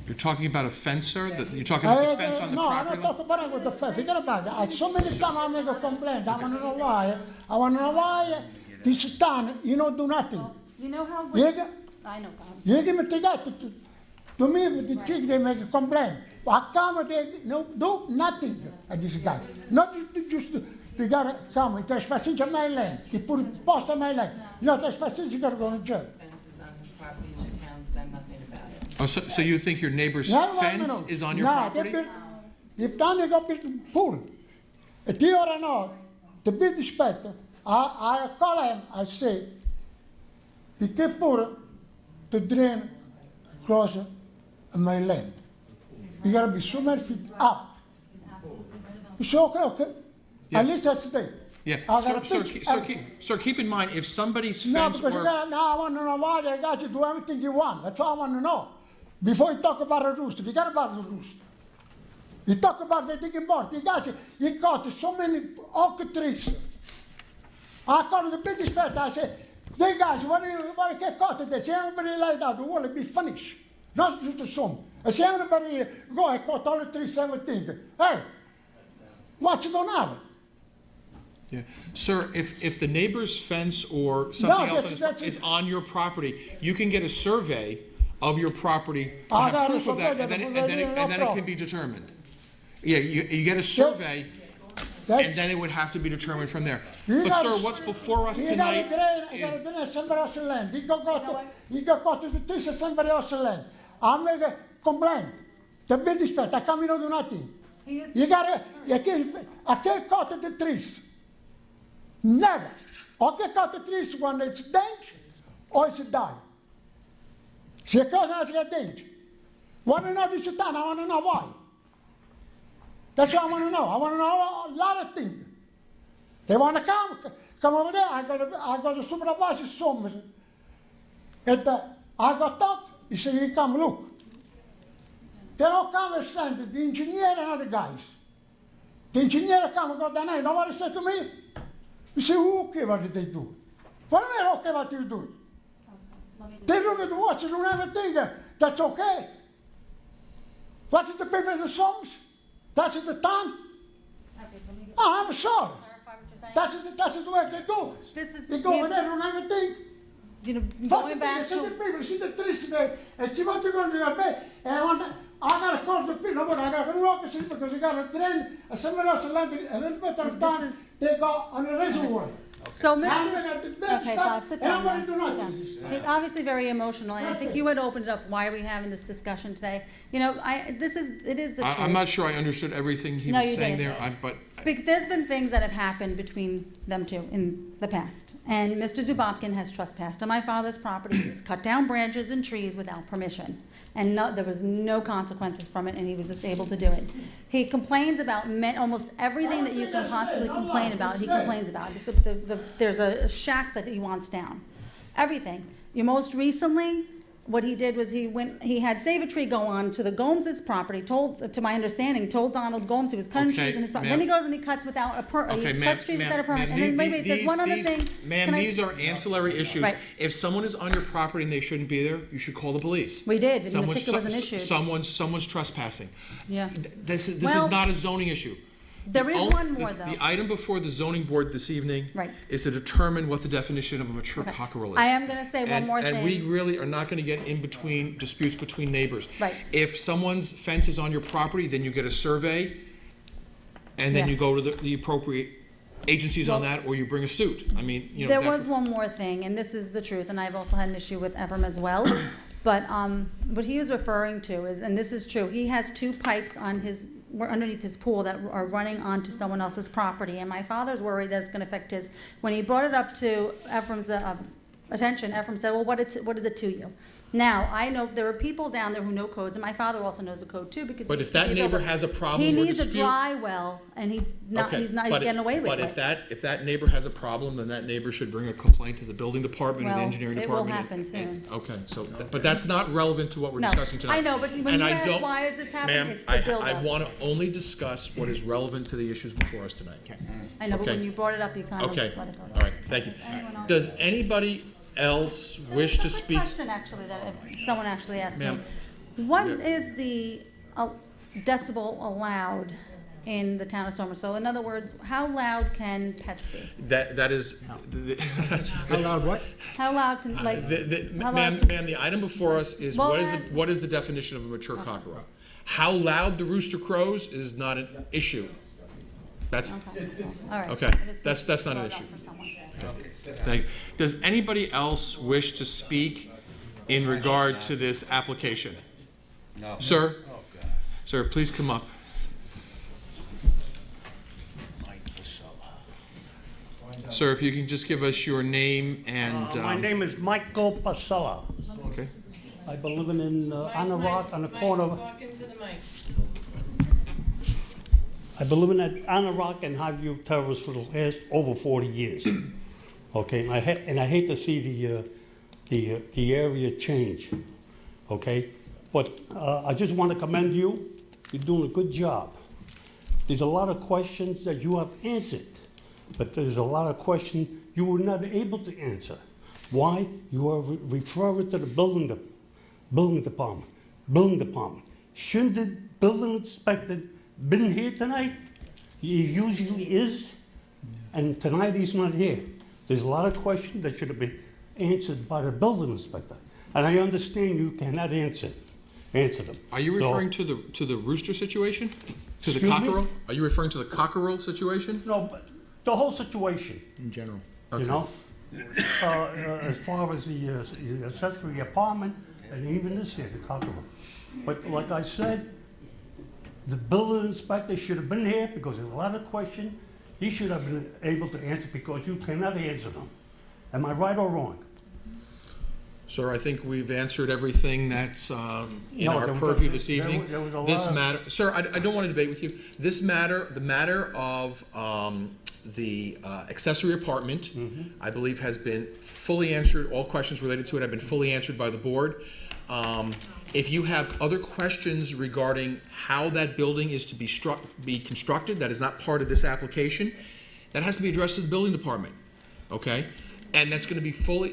You're talking about a fence, sir? You're talking about the fence on the No, I property? don't talk about it with the fence. Forget about it. So many times I make a complaint. I want to know why. I want to know why this town, you don't do nothing. You know how? I know, God. You give me to me, with the chick, they make a complaint. I come, they do nothing at this guy. Not just, they gotta come, it trespassing on my land. He put a post on my land. No, trespassing, you gotta go to jail. Fence is on his property and the town's done nothing about it. Oh, so you think your neighbor's No, fence is on your property? If Danny got built a pool, a year or no, the build inspector, I call him, I say, he can put the drain closer on my land. You gotta be so many feet up. You say, okay. Yeah. At least that's the thing. Yeah, I sir, gotta sir, fix sir, keep in mind, if somebody's No, fence because were... now I want to know why the guys do everything you want. That's all I want to know. Before you talk about a rooster, forget about the rooster. You talk about the thing about you guys. You got so many oak trees. I called the British vet. I said, "They guys, what do you get caught? They say everybody like that. The wall will be finished. Not just some. I say everybody go. I caught all the trees, everything. Hey, what's going on?" Yeah. Sir, if the neighbor's fence or something else is on your property, you can get a survey of your property to I have got a proof of that, survey and then that it can problem. be determined. Yeah, you get a survey, and then it would have to be determined from there. But sir, what's before us tonight is... You got to somebody else's land. You got to the trees of somebody else's land. I make a complaint. The building inspector, I come in and do nothing. I can't cut the trees. Never. I can cut the trees when it's danger or it's die. Se a cosa è danger. Want to know this town? I want to know why. That's what I want to know. I want to know a lot of things. They want to come over there. I got to supervise some. And I got talk. He said, "You come look." They don't come and send the engineer and other guys. The engineer come and go down there. You know what he said to me? He said, "Okay, what did they do?" What do you mean, okay, what do you do? They look at the watch and do everything. That's okay. What's it the people in the songs? That's the town. Oh, I'm sorry. That's the way they do. They go over there and everything. You know, Fuck going the back people, see to... the people, see the trees there, and see what they're going to do. I got to call the people, but I got to walk the because you got to drain somewhere else land a little bit of time. They go on a reservoir. So, Mr. Okay, Bob, sit down. And I'm Sit going to down. do nothing. He's obviously very emotional, and I think you had opened it up. Why are we having this discussion today? You know, it is the truth. I'm not sure I understood everything he No, was you saying didn't. there, but... There's been things that have happened between them two in the past. And Mr. Zubopkin has trespassed on my father's property. He's cut down branches and trees without permission. And there was no consequences from it, and he was just able to do it. He complains about almost everything that you can possibly complain about, he complains about. There's a shack that he wants down. Everything. Most recently, what he did was he had Save a Tree go on to the Gomes' property, to my understanding, told Donald Gomes he was cutting trees in his property. Then he goes and he cuts without a permit. Okay, He ma'am, cuts trees ma'am, without a permit. ma'am, And then, wait, there's one other thing. Ma'am, these are ancillary issues. Right. If someone is on your property and they shouldn't be there, you should call the police. We did, and the ticket was an issue. Someone's trespassing. Yeah. This is not a zoning issue. There is one more, though. The item before the zoning board this evening Right. is to determine what the definition of a mature Okay. cockerel is. I am going to say one more thing. And we really are not going to get in between disputes between neighbors. Right. If someone's fence is on your property, then you get a survey, and then Yeah. you go to the appropriate agencies on Well, that, or you bring a suit. I mean, you know. There that- was one more thing, and this is the truth, and I've also had an issue with Ephraim as well. But what he was referring to is, and this is true, he has two pipes on his, underneath his pool that are running onto someone else's property. And my father's worried that it's going to affect his. When he brought it up to Ephraim's attention, Ephraim said, well, what is it to you? Now, I know there are people down there who know codes, and my father also knows the code too, because. But if that neighbor has a problem He or needs a dispute- dry well, and he's getting away with But it. if that neighbor has a problem, then that neighbor should bring a complaint to the building department and the Well, engineering it will department. happen soon. Okay, so, but that's not relevant to what we're No, discussing tonight. I know, but when And you I ask don't- why is this happening, Ma'am, it's the buildup. I want to only discuss what is relevant to the issues before us tonight. I know, but Okay. when you brought it up, you kind of Okay, let it go. all right, thank you. Anyone else? Does anybody else wish to There's a speak? question actually that someone actually asked me. Ma'am. What Yeah. is the decibel allowed in the town of Somers? So in other words, how loud can pets be? That is. How loud what? How loud can, like, how Ma'am, loud? ma'am, the item before us is, Well, what is the definition of a mature cockerel? How loud the rooster crows is not an issue. That's, Okay, all right. okay, I just that's not an brought it up issue. for someone. Thank you. Does anybody else wish to speak in regard to this application? No. Sir? Sir, please come up. Sir, if you can just give us your name and. My name is Michael Pasella. Okay. I've been living in Anarock on the corner. Talk into the mic. I've been living at Anarock and Highview Terrace for the last over 40 years. Okay, and I hate to see the area change. Okay, but I just want to commend you. You're doing a good job. There's a lot of questions that you have answered, but there's a lot of questions you were not able to answer. Why? You are referring to the building department. Building department. Shouldn't the building inspector been here tonight? He usually is, and tonight he's not here. There's a lot of questions that should have been answered by the building inspector, and I understand you cannot answer them. Are you So- referring to the rooster situation? To the Excuse me? cockerel? Are you referring to the cockerel situation? No, but the whole situation. In general. You Okay. know, as far as the accessory apartment, and even this here, the cockerel. But like I said, the building inspector should have been here because there's a lot of questions he should have been able to answer because you cannot answer them. Am I right or wrong? Sir, I think we've answered everything that's in No, our there was purview a- this there evening. was- there was a This lot of- matter, sir, I don't want to debate with you. This matter, the matter of the accessory apartment, I believe has been fully answered. All questions related to it have been fully answered by the board. If you have other questions regarding how that building is to be constructed, that is not part of this application, that has to be addressed to the building department, okay? And that's going to be fully,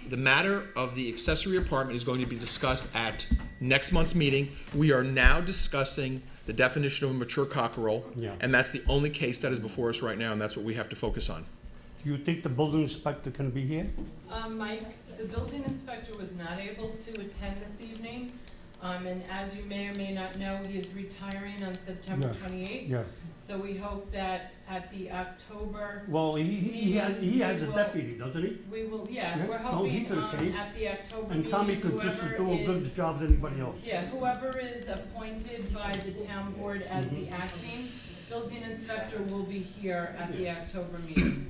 the matter of the accessory apartment is going to be discussed at next month's meeting. We are now discussing the definition of a mature cockerel, Yeah. and that's the only case that is before us right now, and that's what we have to focus on. Do you think the building inspector can be here? Mike, the building inspector was not able to attend this evening. And as you may or may not know, he is retiring on September Yeah. 28th. Yeah. So we hope that at the October. Well, he has meeting, a we will- deputy, doesn't he? We will, yeah, Yeah. we're No, he hoping, could've came. at the October And meeting, Tommy could just whoever do a good is, job as anybody else. yeah, whoever is appointed by the town board as the acting building inspector will be here at the October meeting.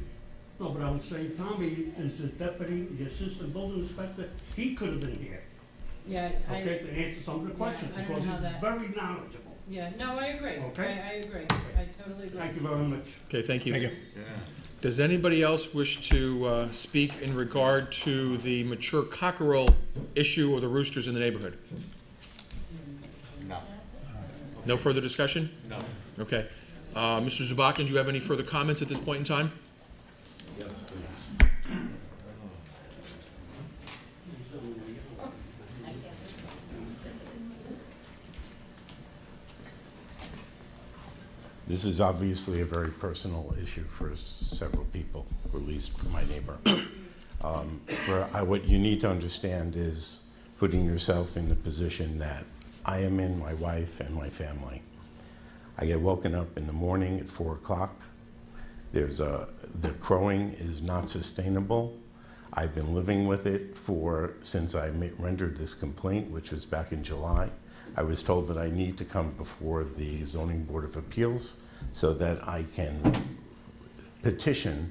No, but I'm saying Tommy is the deputy, the assistant building inspector, he could have been here, Yeah, okay, to answer some of the questions, I don't because know how he's that- very knowledgeable. Yeah, no, I agree. Okay. I agree. I totally agree. Thank you very much. Okay, thank you. Thank you. Does anybody else wish to speak in regard to the mature cockerel issue or the roosters in the neighborhood? No. No further discussion? No. Okay. Mr. Zubakin, do you have any further comments at this point in time? Yes, please. This is obviously a very personal issue for several people, or at least my neighbor. What you need to understand is putting yourself in the position that I am in, my wife, and my family. I get woken up in the morning at 4 o'clock. The crowing is not sustainable. I've been living with it since I rendered this complaint, which was back in July. I was told that I need to come before the Zoning Board of Appeals so that I can petition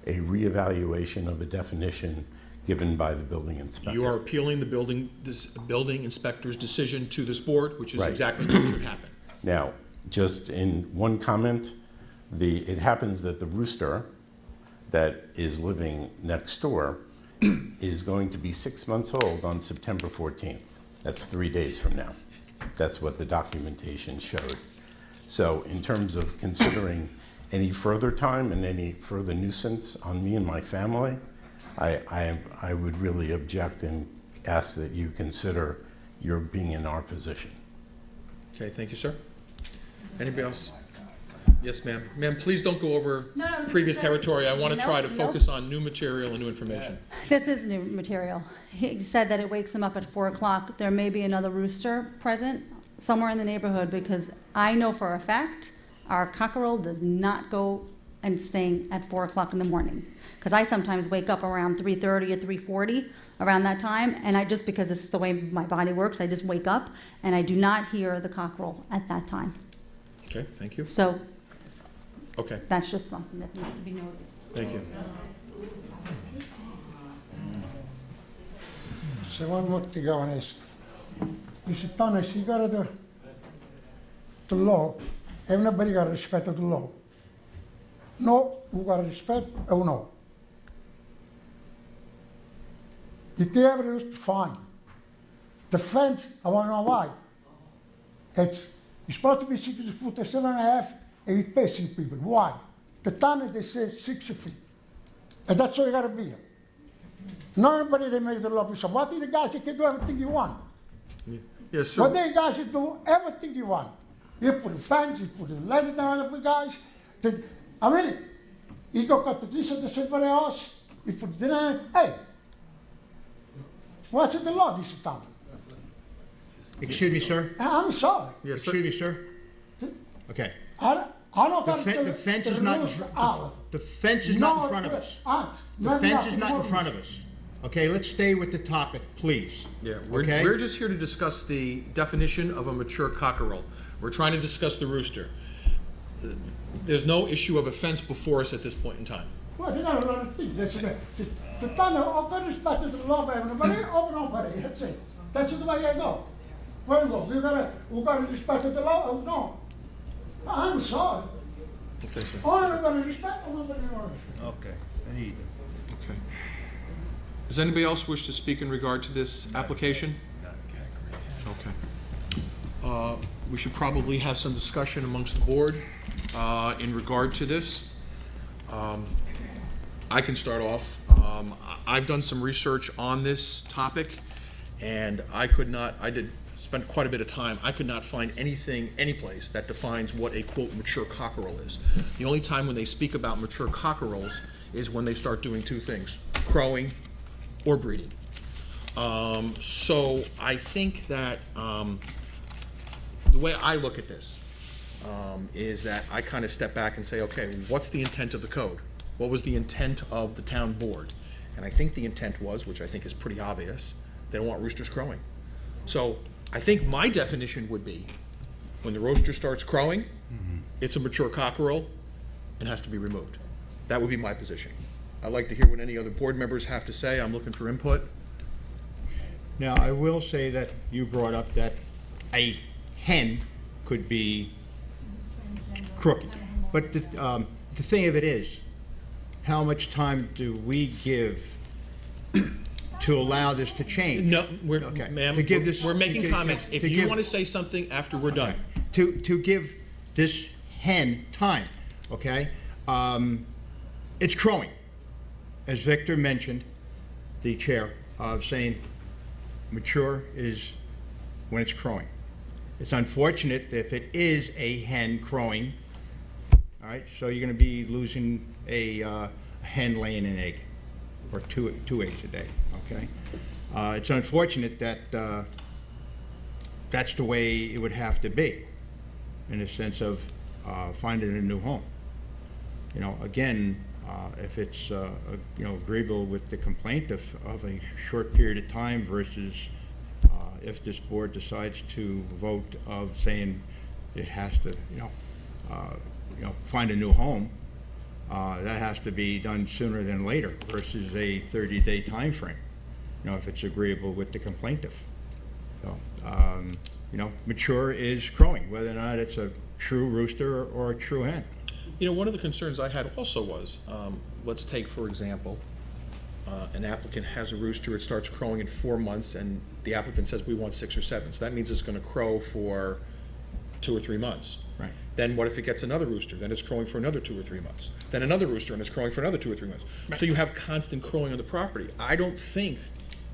a reevaluation of a definition given by the building inspector. You are appealing the building inspector's decision to this board, which is Right. exactly what should happen. Now, just in one comment, it happens that the rooster that is living next door is going to be 6 months old on September 14th. That's 3 days from now. That's what the documentation showed. So in terms of considering any further time and any further nuisance on me and my family, I would really object and ask that you consider your being in our position. Okay, thank you, sir. Anybody else? Yes, ma'am. Ma'am, please don't go over previous territory. I want to try to focus on new material and new information. This is new material. He said that it wakes him up at 4 o'clock. There may be another rooster present somewhere in the neighborhood, because I know for a fact our cockerel does not go and sing at 4 o'clock in the morning. Because I sometimes wake up around 3:30 or 3:40, around that time, and because it's the way my body works, I just wake up, and I do not hear the cockerel at that time. Okay, thank you. So Okay, that's just something that needs to be noted. thank you. Se one more thing I want to ask. You said, Thomas, you got the law. Everybody got to respect the law. No, who got to respect or no? You can have it fine. The fence, I want to know why. It's supposed to be 6 foot, 7.5, and you're pissing people. Why? The tunnel, they say 6 feet. And that's all you got to be. Not everybody, they make the law. So what do the guys, you can do everything you want. Yes, sir. What they guys do everything you want. You put a fence, you put a light down on the guys. I mean, you go cut the trees at somebody else, you put it in, hey, what's in the law this time? Excuse me, sir? I'm sorry. Yes, sir. Excuse me, sir? Okay. I don't The got fe- the fence is not in the fence is not in front of us. The fence is not in front of us. Okay, let's stay with the topic, please. Yeah, Okay? we're just here to discuss the definition of a mature cockerel. We're trying to discuss the rooster. There's no issue of a fence before us at this point in time. Well, they got a lot of things. That's it. The tunnel, open respect to the law of everybody, open nobody. That's it. That's the way I go. Where you go? We gotta respect the law or no? I'm sorry. Okay, sir. Or everybody respect, or nobody knows. Okay. Okay. Does anybody else wish to speak in regard to this application? Okay. We should probably have some discussion amongst the board in regard to this. I can start off. I've done some research on this topic, and I did spend quite a bit of time. I could not find anything, any place that defines what a quote mature cockerel is. The only time when they speak about mature cockerels is when they start doing two things: crowing or breeding. So I think that the way I look at this is that I kind of step back and say, okay, what's the intent of the code? What was the intent of the town board? And I think the intent was, which I think is pretty obvious, they don't want roosters crowing. So I think my definition would be, when the rooster starts crowing, it's a mature cockerel and has to be removed. That would be my position. I'd like to hear what any other board members have to say. I'm looking for input. Now, I will say that you brought up that a hen could be crooked. But the thing of it is, how much time do we give to allow this to change? No, Okay. ma'am, To give this- we're making to- comments. If to you give- want to say something after we're done. To give this hen time, okay? It's crowing. As Victor mentioned, the chair, of saying mature is when it's crowing. It's unfortunate if it is a hen crowing all right? So you're gonna be losing a hen laying an egg, or two eggs a day, okay? It's unfortunate that that's the way it would have to be, in the sense of finding a new home. You know, again, if it's you know, agreeable with the complaint of a short period of time versus if this board decides to vote of saying it has to, you know, find a new home, that has to be done sooner than later versus a 30-day time frame, you know, if it's agreeable with the complainant. So, you know, mature is crowing, whether or not it's a true rooster or a true hen. You know, one of the concerns I had also was, let's take, for example, an applicant has a rooster, it starts crowing in 4 months, and the applicant says we want 6 or 7. So that means it's going to crow for 2 or 3 months. Right. Then what if it gets another rooster? Then it's crowing for another 2 or 3 months. Then another rooster, and it's crowing for another 2 or 3 months. So you have constant crowing on the property. I don't think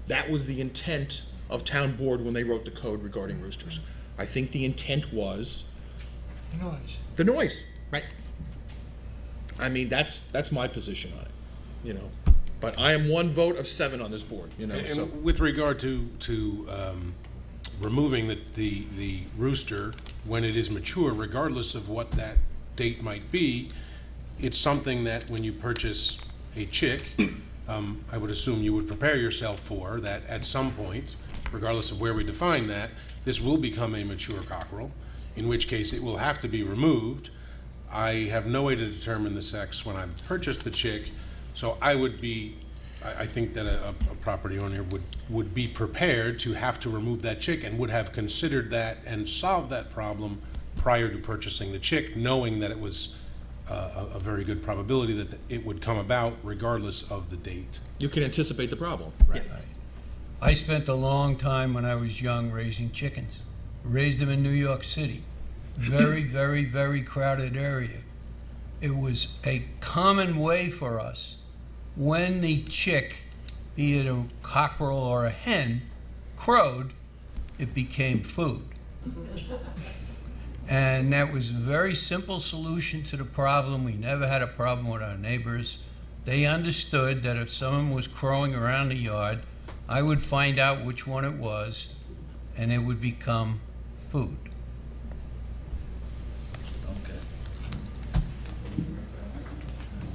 that was the intent of town board when they wrote the code regarding roosters. I think the intent was The noise. the noise. Right. I mean, that's my position on it, you know. But I am 1 vote of 7 on this board, you know. And So with regard to removing the rooster when it is mature, regardless of what that date might be, it's something that when you purchase a chick, I would assume you would prepare yourself for that at some point, regardless of where we define that, this will become a mature cockerel, in which case it will have to be removed. I have no way to determine the sex when I purchase the chick, so I think that a property owner would be prepared to have to remove that chick and would have considered that and solved that problem prior to purchasing the chick, knowing that it was a very good probability that it would come about regardless of the date. you can anticipate the problem. Right. I spent a long time when I was young raising chickens. Raised them in New York City. Very, very, very crowded area. It was a common way for us, when the chick, be it a cockerel or a hen, crowed, it became food. And that was a very simple solution to the problem. We never had a problem with our neighbors. They understood that if someone was crowing around the yard, I would find out which one it was, and it would become food.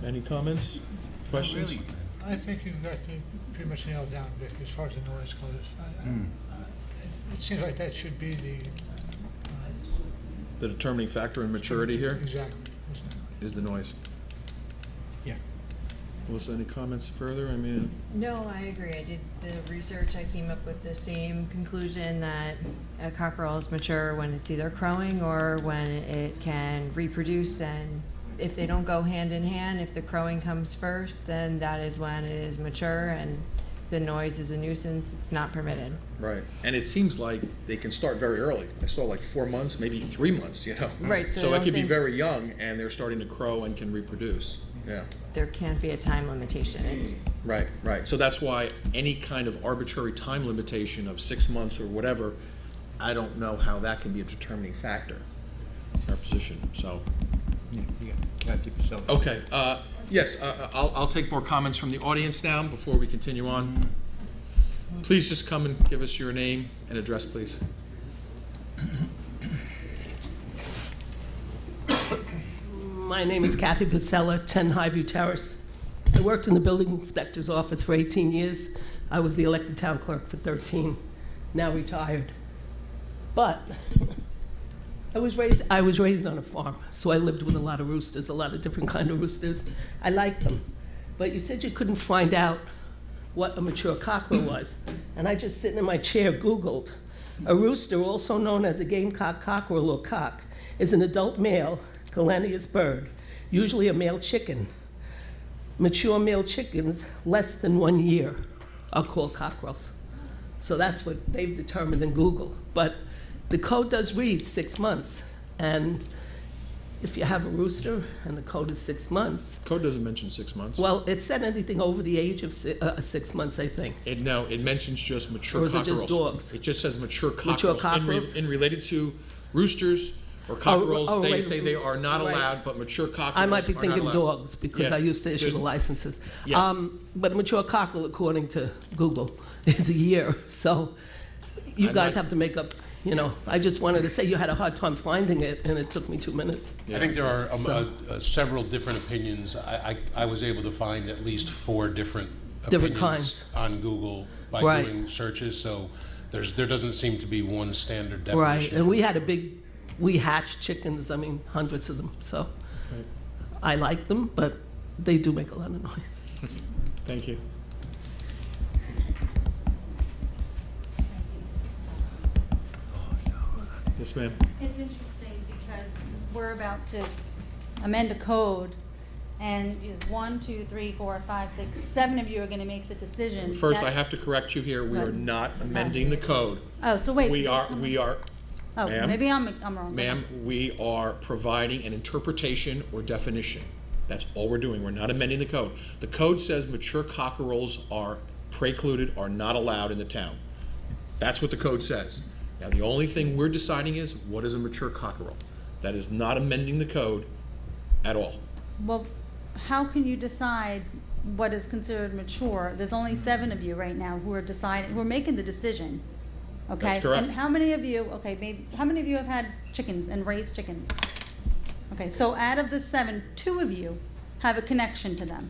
Any comments, questions? I think you've got it pretty much nailed down, Vic, as far as the noise goes. It seems like that should be The determining factor in maturity here exactly. is the noise. Yeah. Melissa, any comments further? I mean, No, I agree. I did the research. I came up with the same conclusion that a cockerel is mature when it's either crowing or when it can reproduce. And if they don't go hand in hand, if the crowing comes first, then that is when it is mature, and the noise is a nuisance. It's not permitted. right. And it seems like they can start very early. I saw like 4 months, maybe 3 months, you know. Right, so I So it don't could be think- very young and they're starting to crow and can reproduce. Yeah. There can't be a time limitation. It's Right, right. So that's why any kind of arbitrary time limitation of 6 months or whatever, I don't know how that can be a determining factor in our position, so. Yeah, you got Kathy Pacelli. Okay, yes, I'll take more comments from the audience now before we continue on. Please just come and give us your name and address, please. My name is Kathy Pacella, 10 Highview Terrace. I worked in the building inspector's office for 18 years. I was the elected town clerk for 13, now retired. But I was raised on a farm, so I lived with a lot of roosters, a lot of different kind of roosters. I liked them. But you said you couldn't find out what a mature cockerel was. And I just sitting in my chair Googled. A rooster, also known as a gamecock cockerel or cock, is an adult male gallinaceous bird, usually a male chicken. Mature male chickens, less than 1 year, are called cockerels. So that's what they've determined in Google. But the code does read 6 months. And if you have a rooster and the code is 6 months. Code doesn't mention 6 months. Well, it said anything over the age of 6 months, I think. No, it mentions just mature Or is it cockerels. just dogs? It just says mature cockerels. Mature cockerels? In related to roosters, or cockerels, Oh, they right. say they are not Right. allowed, but mature cockerels I might be are not thinking allowed. dogs, because I Yes, used to issue there's- the licenses. Yes. But a mature cockerel, according to Google, is a year, so you I'm guys not- have to make up, you know. I just wanted to say you had a hard time finding it, and it took me 2 minutes. I think there are So- several different opinions. I was able to find at least 4 different Different opinions on Google by Right. doing searches, so there doesn't seem to be one standard definition. Right, and we hatched chickens, I mean, hundreds of them, so I like them, but they do make a lot of noise. Thank you. Yes, ma'am. It's interesting because we're about to amend a code, and is 1, 2, 3, 4, 5, 6, 7 of you are gonna make the decision. First, that- I have to correct you here. We are Right. not amending the code. Oh, so wait. We so are, someone- Oh, ma'am? maybe I'm wrong. Ma'am, we are providing an interpretation or definition. That's all we're doing. We're not amending the code. The code says mature cockerels are precluded, are not allowed in the town. That's what the code says. Now, the only thing we're deciding is, what is a mature cockerel? That is not amending the code at all. Well, how can you decide what is considered mature? There's only 7 of you right now who are deciding, who are making the decision. Okay? That's correct. And how many of you, okay, maybe, how many of you have had chickens and raised chickens? Okay, so out of the 7, 2 of you have a connection to them.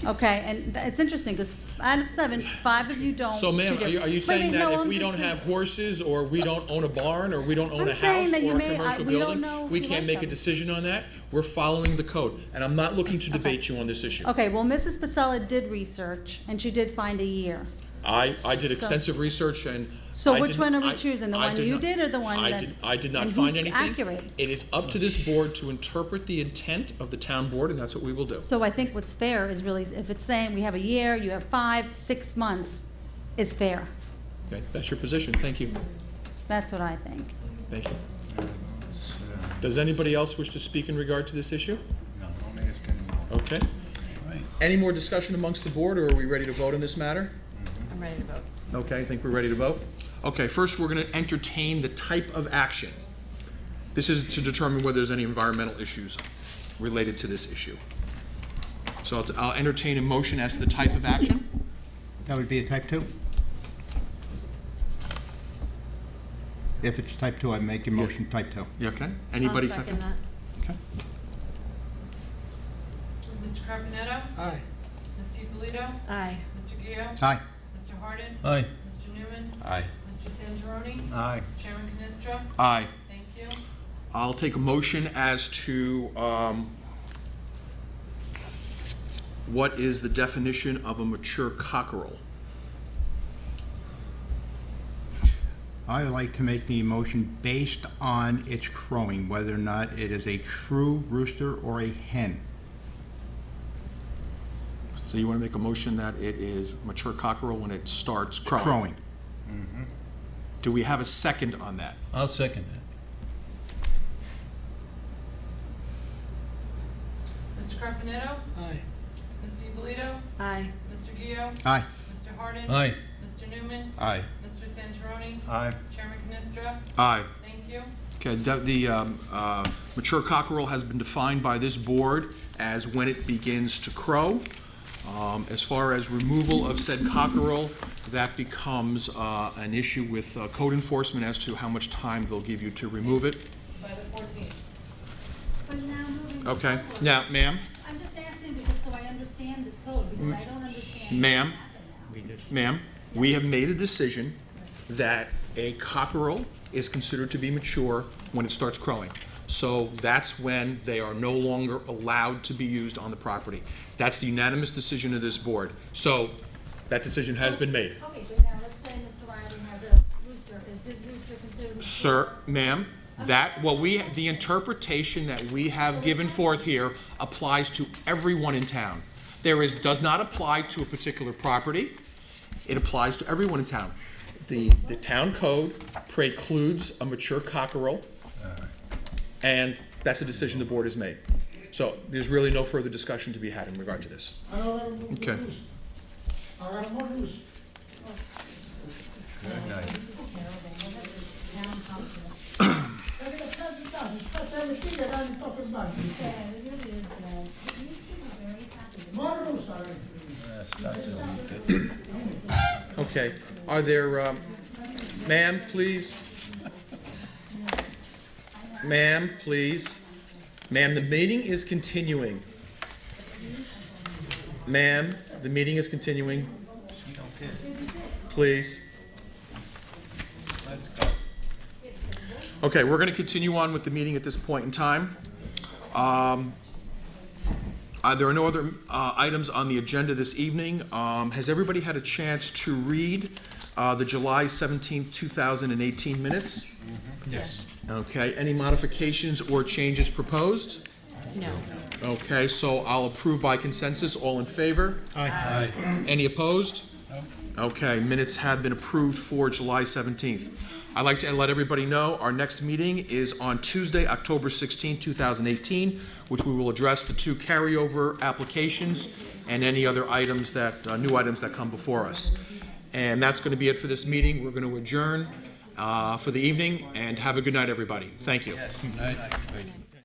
Okay, and it's interesting, because out of 7, 5 of you don't. So, ma'am, 2 are you Wait, saying no, that if I'm we just don't saying- have horses, or we don't own a barn, or we don't own I'm a saying house that you or a may- commercial we don't building, know if we you can't like make a them. decision on that? We're following the code, and I'm not looking to debate you on this issue. Okay, well, Mrs. Pasella did research, and she did find a year. I did So- extensive research, and So I which didn't- one are we I- choosing? The I one did you not- did or the one I that? did- I did not and find who's anything. accurate? It is up to this board to interpret the intent of the town board, and that's what we will do. So I think what's fair is really, if it's saying we have a year, you have 5, 6 months, is fair. Okay, that's your position. Thank you. That's what I think. Thank you. Does anybody else wish to speak in regard to this issue? No, don't ask anymore. Okay. Any more discussion amongst the board, or are we ready to vote on this matter? I'm ready to vote. Okay, I think we're ready to vote. Okay, first, we're going to entertain the type of action. This is to determine whether there's any environmental issues related to this issue. So I'll entertain a motion as to the type of action. That would be a type 2. If it's type 2, I make a motion type 2. You okay? Anybody I'll second that. Okay. Mr. Carpenetto? Aye. Ms. DiPolito? Aye. Mr. Gio? Aye. Mr. Harden? Aye. Mr. Newman? Aye. Mr. Santoroni? Aye. Chairman Canestra? Aye. Thank you. I'll take a motion as to what is the definition of a mature cockerel. I would like to make the motion based on its crowing, whether or not it is a true rooster or a hen. So you want to make a motion that it is mature cockerel when it starts crowing? Crowing. Do we have a second on that? I'll second that. Mr. Carpenetto? Aye. Ms. DiPolito? Aye. Mr. Gio? Aye. Mr. Harden? Aye. Mr. Newman? Aye. Mr. Santoroni? Aye. Chairman Canestra? Aye. Thank you. Okay, the mature cockerel has been defined by this board as when it begins to crow. As far as removal of said cockerel, that becomes an issue with code enforcement as to how much time they'll give you to remove it. By the 14th. But now moving Okay, forward- now, ma'am, I'm just asking because, so I understand this code, because I don't understand. Ma'am. what's happened now. ma'am, we have made a decision that a cockerel is considered to be mature when it starts crowing. So that's when they are no longer allowed to be used on the property. That's the unanimous decision of this board. So that decision has been made. Okay, but now let's say Mr. Riley has a rooster, is his rooster considered mature? Sir, ma'am, the interpretation that we have given forth here applies to everyone in town. Does not apply to a particular property. It applies to everyone in town. The town code precludes a mature cockerel, and that's a decision the board has made. So there's really no further discussion to be had in regard to this. Okay. Good night. I got 30,000, spent everything and I'm talking about it. More rooster. Okay, are there, ma'am, please? Ma'am, please. Ma'am, the meeting is continuing. Ma'am, the meeting is continuing. Please. Okay, we're going to continue on with the meeting at this point in time. There are no other items on the agenda this evening. Has everybody had a chance to read the July 17th, 2018 minutes? Yes. Okay, any modifications or changes proposed? No. Okay, so I'll approve by consensus. All in favor? Aye. Any opposed? Okay, minutes have been approved for July 17th. I'd like to let everybody know our next meeting is on Tuesday, October 16, 2018, which we will address the 2 carryover applications and any other items that, new items that come before us. And that's going to be it for this meeting. We're going to adjourn for the evening, and have a good night, everybody. Thank you. Night.